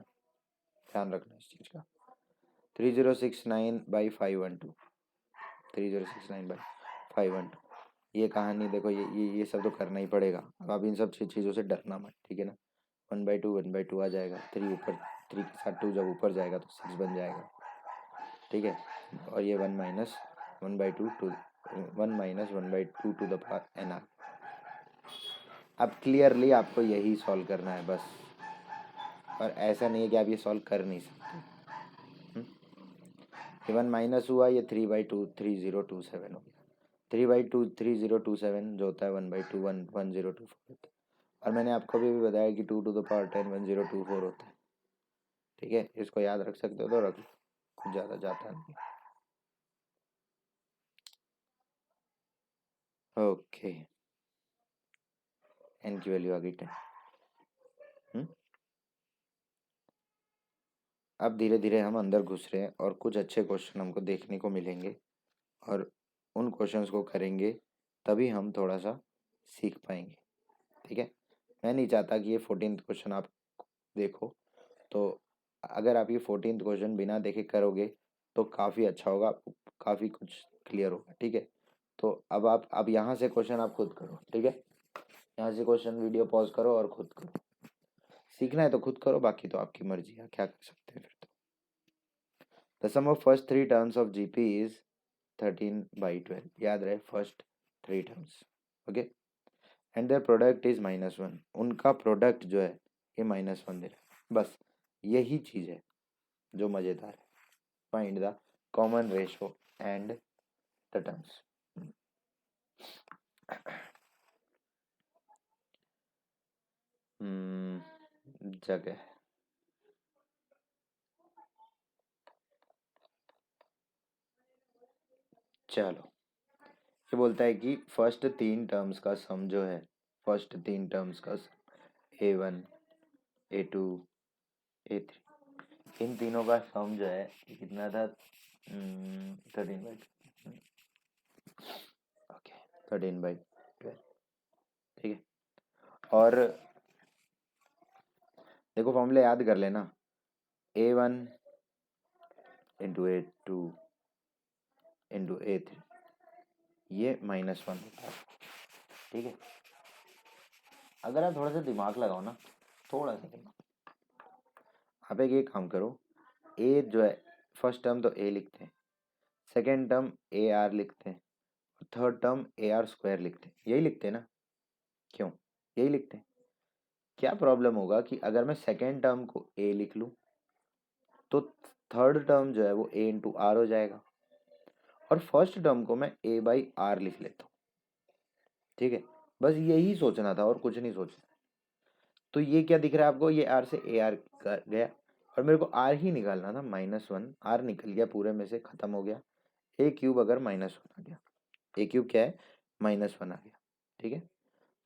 ध्यान रखना इस चीज़ का। 3069/512, 3069/512, ये कहानी देखो, ये सब तो करना ही पड़ेगा। अब आप इन सब चीज़ों से डरना मत, ठीक है ना। 1/2 आ जाएगा, 3 ऊपर, 3 के साथ 2 जब ऊपर जाएगा तो 6 बन जाएगा, ठीक है। और ये 1 minus 1/2 to 1 minus 1/2 to the power N R. अब क्लियरली आपको यही सॉल्व करना है बस, और ऐसा नहीं है कि आप ये सॉल्व कर नहीं सकते। ये 1 माइनस हुआ, ये 3/2 3027 हो गया, 3/2 3027 जो होता है 1/2 1024 होता है। और मैंने आपको भी बताया कि 2 टू द पावर 10 1024 होता है, ठीक है। इसको याद रख सकते हो तो रख लो, कुछ ज़्यादा जाता नहीं। ओके, एन की वैल्यू आ गई 10। अब धीरे धीरे हम अंदर घुस रहे हैं और कुछ अच्छे क्वेश्चन हमको देखने को मिलेंगे, और उन क्वेश्चंस को करेंगे तभी हम थोड़ा सा सीख पाएंगे, ठीक है। मैं नहीं चाहता कि ये 14th क्वेश्चन आप देखो, तो अगर आप ये 14th क्वेश्चन बिना देखे करोगे तो काफ़ी अच्छा होगा, काफ़ी कुछ क्लियर होगा, ठीक है। तो अब यहाँ से क्वेश्चन आप खुद करो, ठीक है। यहाँ से क्वेश्चन वीडियो पॉज करो और खुद करो, सीखना है तो खुद करो, बाकी तो आपकी मर्जी है, क्या कर सकते हैं फिर तो। The sum of first 3 terms of GP is 13/12, याद रहे first 3 terms, okay. And their product is -1, उनका प्रोडक्ट जो है ये -1 दे रहा है, बस यही चीज़ है जो मज़ेदार है। Find the common ratio and the terms. जगह, चलो, ये बोलता है कि फर्स्ट 3 टर्म्स का सम जो है, फर्स्ट 3 टर्म्स का सम A1 A2 A3, इन तीनों का सम जो है ये कितना था, 13/12, ओके 13/12, ठीक है। और देखो फॉर्मूले याद कर लेना, A1 into A2 into A3, ये -1 होता है, ठीक है। अगर आप थोड़ा सा दिमाग लगाओ ना, थोड़ा सा दिमाग, आप एक काम करो, ए जो है फर्स्ट टर्म तो ए लिखते हैं, सेकेंड टर्म ए आर लिखते हैं, third term a r square लिखते हैं, यही लिखते हैं ना, क्यों यही लिखते हैं। क्या प्रॉब्लम होगा कि अगर मैं सेकेंड टर्म को ए लिख लूँ तो थर्ड टर्म जो है वो ए इंटू आर हो जाएगा, और फर्स्ट टर्म को मैं ए बाई आर लिख लेता हूँ। ठीक है, बस यही सोचना था और कुछ नहीं सोचना। तो ये क्या दिख रहा है आपको, ये आर से ए आर गया, और मेरे को आर ही निकालना था, -1, आर निकल गया पूरे में से, खत्म हो गया। ए क्यूब अगर -1 आ गया, ए क्यूब क्या है, -1 आ गया। ठीक है,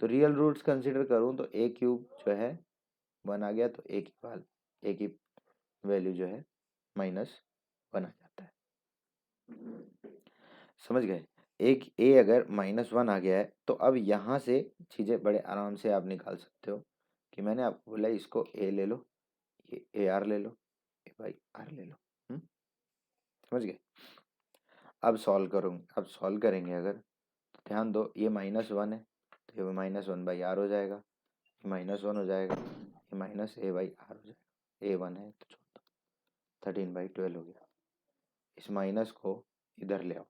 तो रियल रूट्स कंसिडर करूँ तो ए क्यूब जो है 1 आ गया, तो ए की वैल्यू जो है -1 आ जाता है। समझ गए, एक ए अगर -1 आ गया है, तो अब यहाँ से चीज़ें बड़े आराम से आप निकाल सकते हो कि मैंने आपको बोला इसको ए ले लो, ये ए आर ले लो, ए बाई आर ले लो। समझ गए। अब सॉल्व करेंगे अगर, तो ध्यान दो, ये -1 है तो ये -1 बाई आर हो जाएगा, ये -1 हो जाएगा, ये माइनस ए बाई आर हो जाएगा, A1 है तो छोड़ दो, 13/12 हो गया। इस माइनस को इधर ले आओ,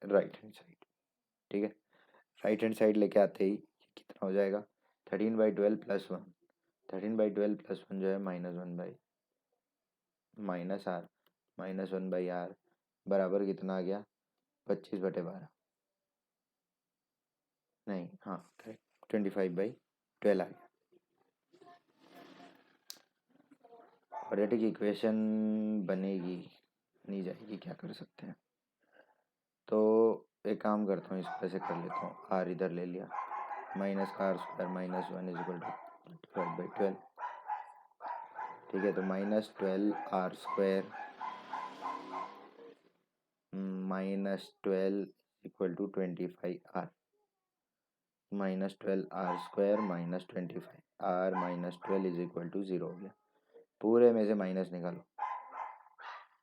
राइट हैंड साइड। ठीक है, राइट हैंड साइड लेके आते ही कितना हो जाएगा, 13/12 + 1, 13/12 + 1 जो है -1 बाई -r, -1 बाई आर बराबर कितना आ गया, 25/12, नहीं हाँ करेक्ट, 25/12 आ गया। क्वाड्रेटिक इक्वेशन बनेगी नहीं जाएगी, क्या कर सकते हैं। तो एक काम करता हूँ, इसको ऐसे कर लेता हूँ, आर इधर ले लिया, -r² -1 = 12/12। ठीक है, तो -12r² -12 = 25r, -12r² -25 r -12 = 0 हो गया। पूरे में से माइनस निकालो,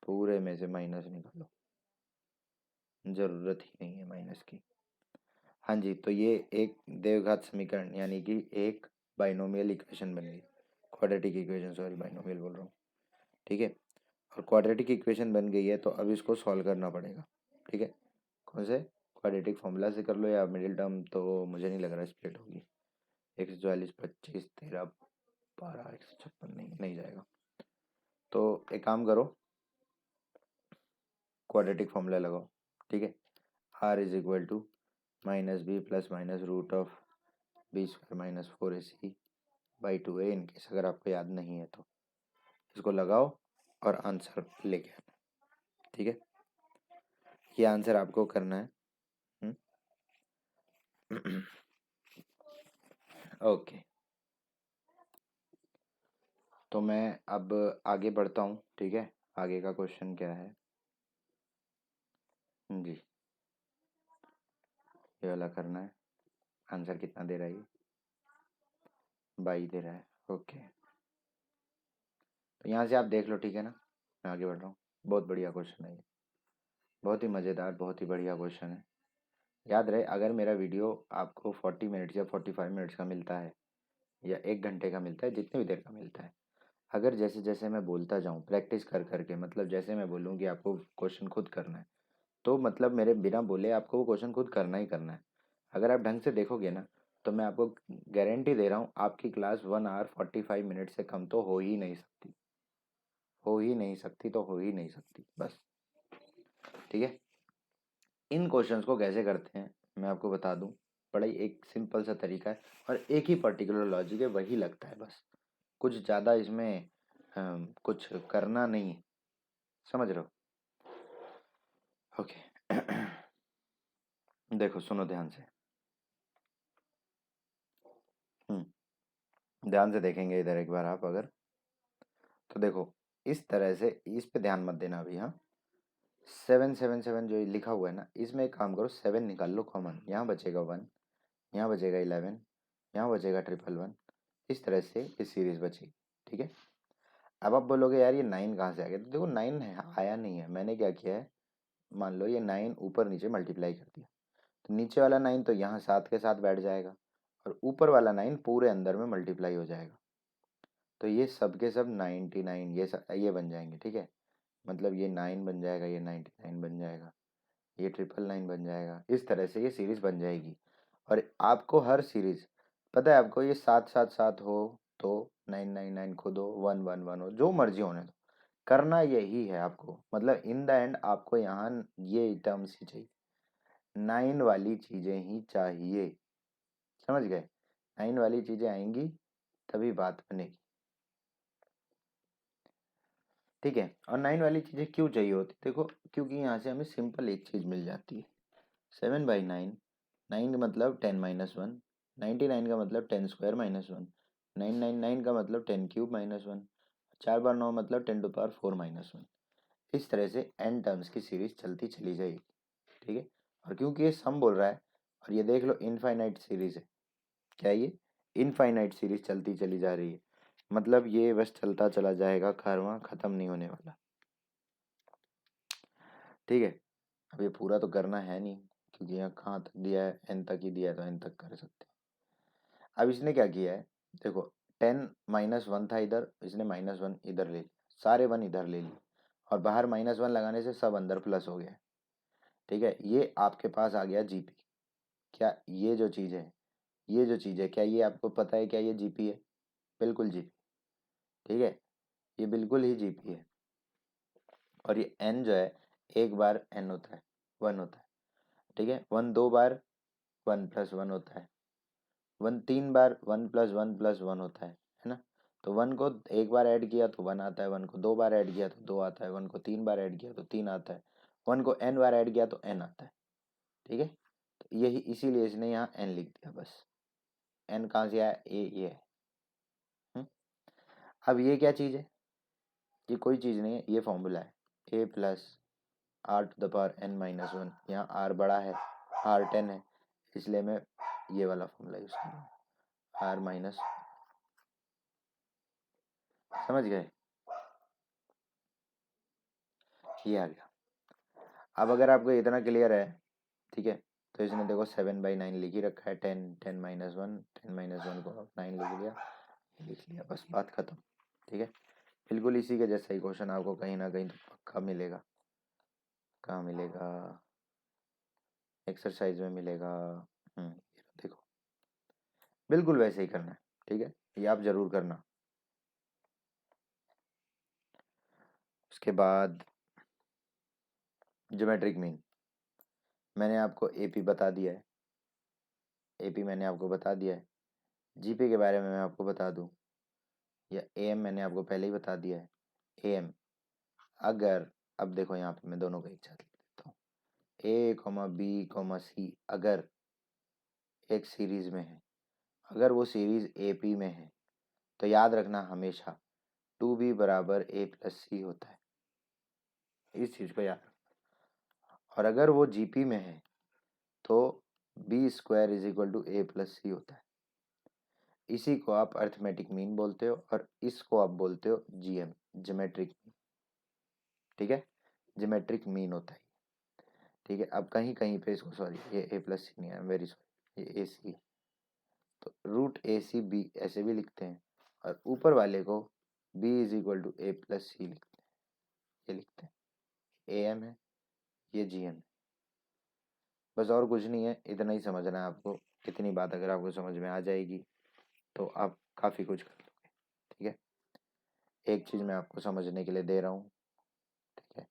पूरे में से माइनस निकालो, ज़रूरत ही नहीं है माइनस की। हाँ जी, तो ये एक द्विघात समीकरण यानी कि एक बाइनोमियल इक्वेशन बन गई, क्वाड्रेटिक इक्वेशन, सॉरी बाइनोमियल बोल रहा हूँ। ठीक है, और क्वाड्रेटिक इक्वेशन बन गई है, तो अब इसको सॉल्व करना पड़ेगा। ठीक है, कौन से, क्वाड्रेटिक फॉर्मूला से कर लो या मिडिल टर्म, तो मुझे नहीं लग रहा स्प्लिट होगी। 144 25 13 12 156 नहीं जाएगा। तो एक काम करो, क्वाड्रेटिक फॉर्मूला लगाओ। ठीक है, r = -b ± √b² - 4ac/2a, in case अगर आपको याद नहीं है तो इसको लगाओ और आंसर लेके आना। ठीक है, ये आंसर आपको करना है। ओके, तो मैं अब आगे बढ़ता हूँ। ठीक है, आगे का क्वेश्चन क्या है जी, ये वाला करना है। आंसर कितना दे रहा है ये, 22 दे रहा है। ओके, तो यहाँ से आप देख लो। ठीक है ना, मैं आगे बढ़ रहा हूँ। बहुत बढ़िया क्वेश्चन है ये, बहुत ही मज़ेदार, बहुत ही बढ़िया क्वेश्चन है। याद रहे, अगर मेरा वीडियो आपको 40 मिनट्स या 45 मिनट्स का मिलता है या 1 घंटे का मिलता है, जितनी भी देर का मिलता है, अगर जैसे जैसे मैं बोलता जाऊँ प्रैक्टिस कर करके, मतलब जैसे मैं बोलूँ कि आपको क्वेश्चन खुद करना है, तो मतलब मेरे बिना बोले आपको वो क्वेश्चन खुद करना ही करना है। अगर आप ढंग से देखोगे ना, तो मैं आपको गारंटी दे रहा हूँ, आपकी क्लास 1 आवर 45 मिनट से कम तो हो ही नहीं सकती, हो ही नहीं सकती, तो हो ही नहीं सकती बस। ठीक है, इन क्वेश्चंस को कैसे करते हैं मैं आपको बता दूं, बड़ा ही एक सिंपल सा तरीका है, और एक ही पर्टिकुलर लॉजिक है, वही लगता है बस, कुछ ज़्यादा इसमें कुछ करना नहीं है। समझ रहे हो। ओके, देखो सुनो ध्यान से, ध्यान से देखेंगे इधर एक बार आप अगर, तो देखो इस तरह से, इस पे ध्यान मत देना अभी। हाँ, 777 जो लिखा हुआ है ना, इसमें एक काम करो, 7 निकाल लो कॉमन, यहाँ बचेगा 1, यहाँ बचेगा 11, यहाँ बचेगा 111, इस तरह से ये सीरीज बचेगी। ठीक है, अब आप बोलोगे यार ये 9 कहाँ से आ गया, तो देखो 9 है, आया नहीं है, मैंने क्या किया है, मान लो ये 9 ऊपर नीचे मल्टीप्लाई कर दिया, तो नीचे वाला 9 तो यहाँ 7 के साथ बैठ जाएगा, और ऊपर वाला 9 पूरे अंदर में मल्टीप्लाई हो जाएगा, तो ये सब के सब 99, ये बन जाएंगे। ठीक है, मतलब ये 9 बन जाएगा, ये 99 बन जाएगा, ये 999 बन जाएगा, इस तरह से ये सीरीज बन जाएगी। और आपको हर सीरीज पता है, आपको ये 7 7 7 हो तो 9 9 9 खुद हो, 1 1 1 हो, जो मर्जी होने दो, करना यही है आपको, मतलब इन द एंड आपको यहाँ ये टर्म्स ही चाहिए, 9 वाली चीजें ही चाहिए, समझ गए? 9 वाली चीजें आएंगी तभी बात बनेगी, ठीक है। और 9 वाली चीजें क्यों चाहिए होती, देखो क्योंकि यहाँ से हमें सिंपल एक चीज मिल जाती है, 7/9, 9 का मतलब 10-1, 99 का मतलब 10² - 1, 999 का मतलब 10³ - 1, 4 बार 9 मतलब 10⁴ - 1। इस तरह से n टर्म्स की सीरीज चलती चली जाएगी, ठीक है। और क्योंकि ये सम बोल रहा है, और ये देख लो इनफाइनाइट सीरीज है, क्या ये इनफाइनाइट सीरीज चलती चली जा रही है, मतलब ये बस चलता चला जाएगा, कारवां खत्म नहीं होने वाला, ठीक है। अब ये पूरा तो करना है नहीं, क्योंकि यहाँ कहाँ तक दिया है, n तक ही दिया है, तो n तक कर सकते हैं। अब इसने क्या किया है, देखो 10-1 था इधर, इसने -1 इधर ले लिया, सारे 1 इधर ले लिए, और बाहर -1 लगाने से सब अंदर प्लस हो गया, ठीक है। ये आपके पास आ गया जीपी। क्या ये जो चीज़ है, ये जो चीज़ है, क्या ये आपको पता है क्या ये जीपी है? बिल्कुल जीपी, ठीक है, ये बिल्कुल ही जीपी है। और ये एन जो है, एक बार एन होता है, 1 होता है, ठीक है। 1 2 बार 1+1 होता है, 1 3 बार 1+1+1 होता है ना। तो 1 को एक बार ऐड किया तो 1 आता है, 1 को 2 बार ऐड किया तो 2 आता है, 1 को 3 बार ऐड किया तो 3 आता है, 1 को n बार ऐड किया तो n आता है, ठीक है। तो यही इसीलिए इसने यहाँ n लिख दिया, बस n कहाँ से आया, ये है। अब ये क्या चीज़ है, ये कोई चीज़ नहीं है, ये फॉर्मूला है, a+r⁴n-1। यहाँ r बड़ा है, r 10 है, इसलिए मैं ये वाला फॉर्मूला यूज करूँगा, r-, समझ गए, ये आ गया। अब अगर आपको इतना क्लियर है, ठीक है, तो इसने देखो 7/9 लिख ही रखा है, 10 10-1, 10-1 को 9 लिख लिया, ये लिख लिया, बस बात खत्म, ठीक है। बिल्कुल इसी के जैसा ही क्वेश्चन आपको कहीं ना कहीं तो पक्का मिलेगा, कहाँ मिलेगा, एक्सरसाइज में मिलेगा, देखो बिल्कुल वैसे ही करना है, ठीक है, ये आप जरूर करना। उसके बाद ज्योमेट्रिक मीन, मैंने आपको एपी बता दिया है, एपी मैंने आपको बता दिया है, जीपी के बारे में मैं आपको बता दूं, या एएम मैंने आपको पहले ही बता दिया है। एएम अगर, अब देखो यहाँ पे मैं दोनों को एक साथ लिख देता हूँ, a, b, c अगर एक सीरीज में है, अगर वो सीरीज एपी में है, तो याद रखना हमेशा 2b = a+c होता है, इस चीज को याद रखना। और अगर वो जीपी में है तो b² = a+c होता है, इसी को आप अर्थमेटिक मीन बोलते हो, और इसको आप बोलते हो जीएम, ज्योमेट्रिक मीन, ठीक है, ज्योमेट्रिक मीन होता है, ठीक है। अब कहीं कहीं पे इसको, सॉरी ये a+c नहीं है, वेरी सॉरी, ये ac, तो √ac b ऐसे भी लिखते हैं, और ऊपर वाले को b = a+c लिखते हैं, ये लिखते हैं, am है, ये gm है, बस और कुछ नहीं है, इतना ही समझना है आपको। इतनी बात अगर आपको समझ में आ जाएगी तो आप काफ़ी कुछ कर लोगे, ठीक है। एक चीज़ मैं आपको समझने के लिए दे रहा हूँ, ठीक है,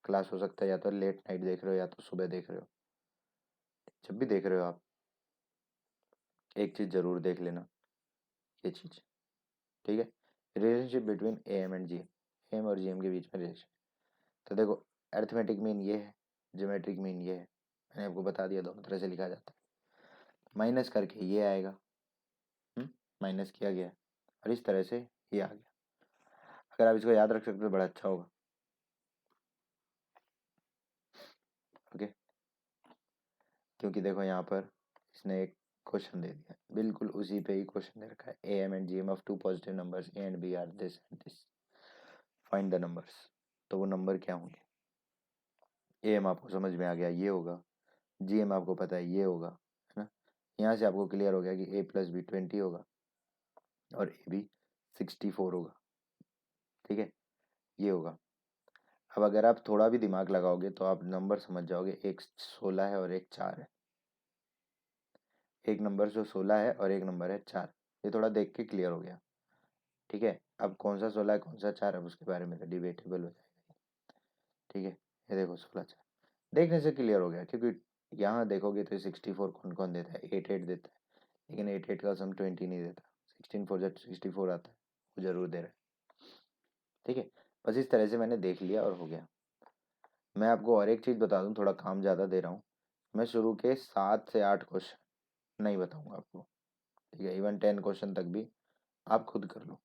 क्लास हो सकता है या तो लेट नाइट देख रहे हो या तो सुबह देख रहे हो, जब भी देख रहे हो आप एक चीज़ ज़रूर देख लेना, ये चीज़, ठीक है, relationship between M and G, M और जी एम के बीच में रिलेशन। तो देखो अर्थमेटिक मीन ये है, ज्योमेट्रिक मीन ये है, मैंने आपको बता दिया दोनों तरह से लिखा जाता है, माइनस करके ये आएगा, माइनस किया गया, और इस तरह से ये आ गया। अगर आप इसको याद रख सकते तो बड़ा अच्छा होगा, ओके। क्योंकि देखो यहाँ पर इसने एक क्वेश्चन दे दिया, बिल्कुल उसी पे ही क्वेश्चन दे रखा है, A M and G M of 2 positive numbers A and B are this and this, find the numbers. तो वो नंबर क्या होंगे, ए एम आपको समझ में आ गया, ये होगा, जी एम आपको पता है ये होगा, है ना। यहाँ से आपको क्लियर हो गया कि a+b 20 होगा और ए बी 64 होगा, ठीक है, ये होगा। अब अगर आप थोड़ा भी दिमाग लगाओगे तो आप नंबर समझ जाओगे, एक 16 है और एक 4 है, एक नंबर जो 16 है और एक नंबर है 4, ये थोड़ा देख के क्लियर हो गया। ठीक है। अब कौन सा 16 है कौन सा 4 है उसके बारे में तो डिबेटेबल हो जाएगा। ठीक है, ये देखो 16 4 देखने से क्लियर हो गया, क्योंकि यहाँ देखोगे तो 64 कौन कौन देता है, 8 देता है, लेकिन 8 का सम 20 नहीं देता। 16 4 64 आता है, वो जरूर दे रहा है। ठीक है, बस इस तरह से मैंने देख लिया और हो गया। मैं आपको और एक चीज़ बता दूं, थोड़ा काम ज़्यादा दे रहा हूँ। मैं शुरू के 7 से 8 क्वेश्चन नहीं बताऊंगा आपको। ठीक है, इवन 10 क्वेश्चन तक भी आप खुद कर लो,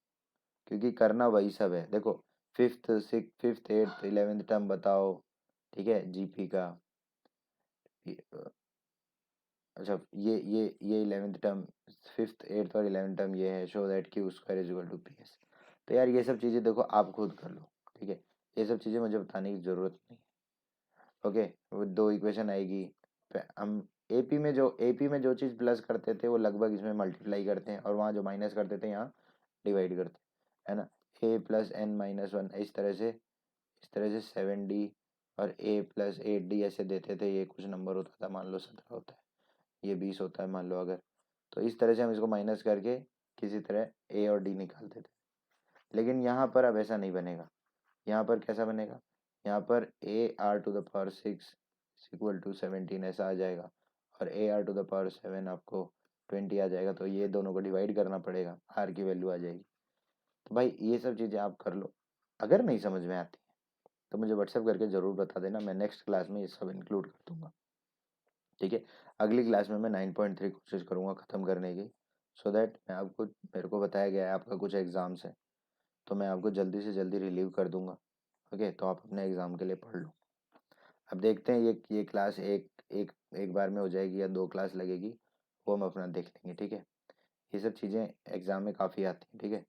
क्योंकि करना वही सब है। देखो, फिफ्थ एट्थ 11th टर्म बताओ। ठीक है, जीपी का अच्छा, ये 11th टर्म, फिफ्थ एट्थ और 11th टर्म ये है, show that Q square is equal to P S. तो यार ये सब चीज़ें देखो आप खुद कर लो। ठीक है, ये सब चीज़ें मुझे बताने की ज़रूरत नहीं। ओके, वो 2 इक्वेशन आएगी। हम एपी में जो चीज़ प्लस करते थे वो लगभग इसमें मल्टीप्लाई करते हैं, और वहाँ जो माइनस करते थे यहाँ डिवाइड करते हैं, है ना। ए प्लस एन माइनस वन, इस तरह से 7D और ए प्लस 8D ऐसे देते थे। ये कुछ नंबर होता था, मान लो 17 होता है, ये 20 होता है मान लो अगर। तो इस तरह से हम इसको माइनस करके किसी तरह ए और डी निकालते थे। लेकिन यहाँ पर अब ऐसा नहीं बनेगा। यहाँ पर कैसा बनेगा, यहाँ पर A are to the power 6 equal to 17 ऐसा आ जाएगा, और A are to the power 7 आपको 20 आ जाएगा। तो ये दोनों को डिवाइड करना पड़ेगा, आर की वैल्यू आ जाएगी। तो भाई ये सब चीज़ें आप कर लो। अगर नहीं समझ में आती तो मुझे व्हाट्सएप करके ज़रूर बता देना, मैं नेक्स्ट क्लास में ये सब इंक्लूड कर दूंगा। ठीक है, अगली क्लास में मैं 9.3 कोशिश करूँगा ख़त्म करने की, सो दैट मैं आपको, मेरे को बताया गया है आपका कुछ एग्ज़ाम्स है, तो मैं आपको जल्दी से जल्दी रिलीव कर दूंगा। ओके, तो आप अपने एग्ज़ाम के लिए पढ़ लो। अब देखते हैं ये क्लास एक एक एक बार में हो जाएगी या 2 क्लास लगेगी, वो हम अपना देख लेंगे। ठीक है, ये सब चीज़ें एग्ज़ाम में काफ़ी आती हैं। ठीक है,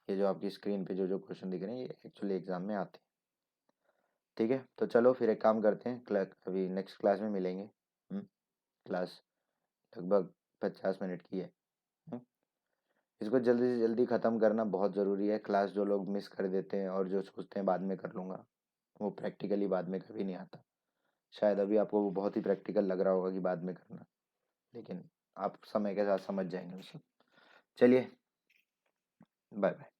ये जो आपकी स्क्रीन पे जो जो क्वेश्चन दिख रहे हैं ये एक्चुअली एग्ज़ाम में आते हैं। ठीक है, तो चलो फिर एक काम करते हैं, अभी नेक्स्ट क्लास में मिलेंगे। क्लास लगभग 50 मिनट की है। हम्म, इसको जल्दी से जल्दी ख़त्म करना बहुत ज़रूरी है। क्लास जो लोग मिस कर देते हैं और जो सोचते हैं बाद में कर लूँगा, वो प्रैक्टिकली बाद में कभी नहीं आता। शायद अभी आपको वो बहुत ही प्रैक्टिकल लग रहा होगा कि बाद में करना, लेकिन आप समय के साथ समझ जाएंगे उसे। चलिए, बाय बाय।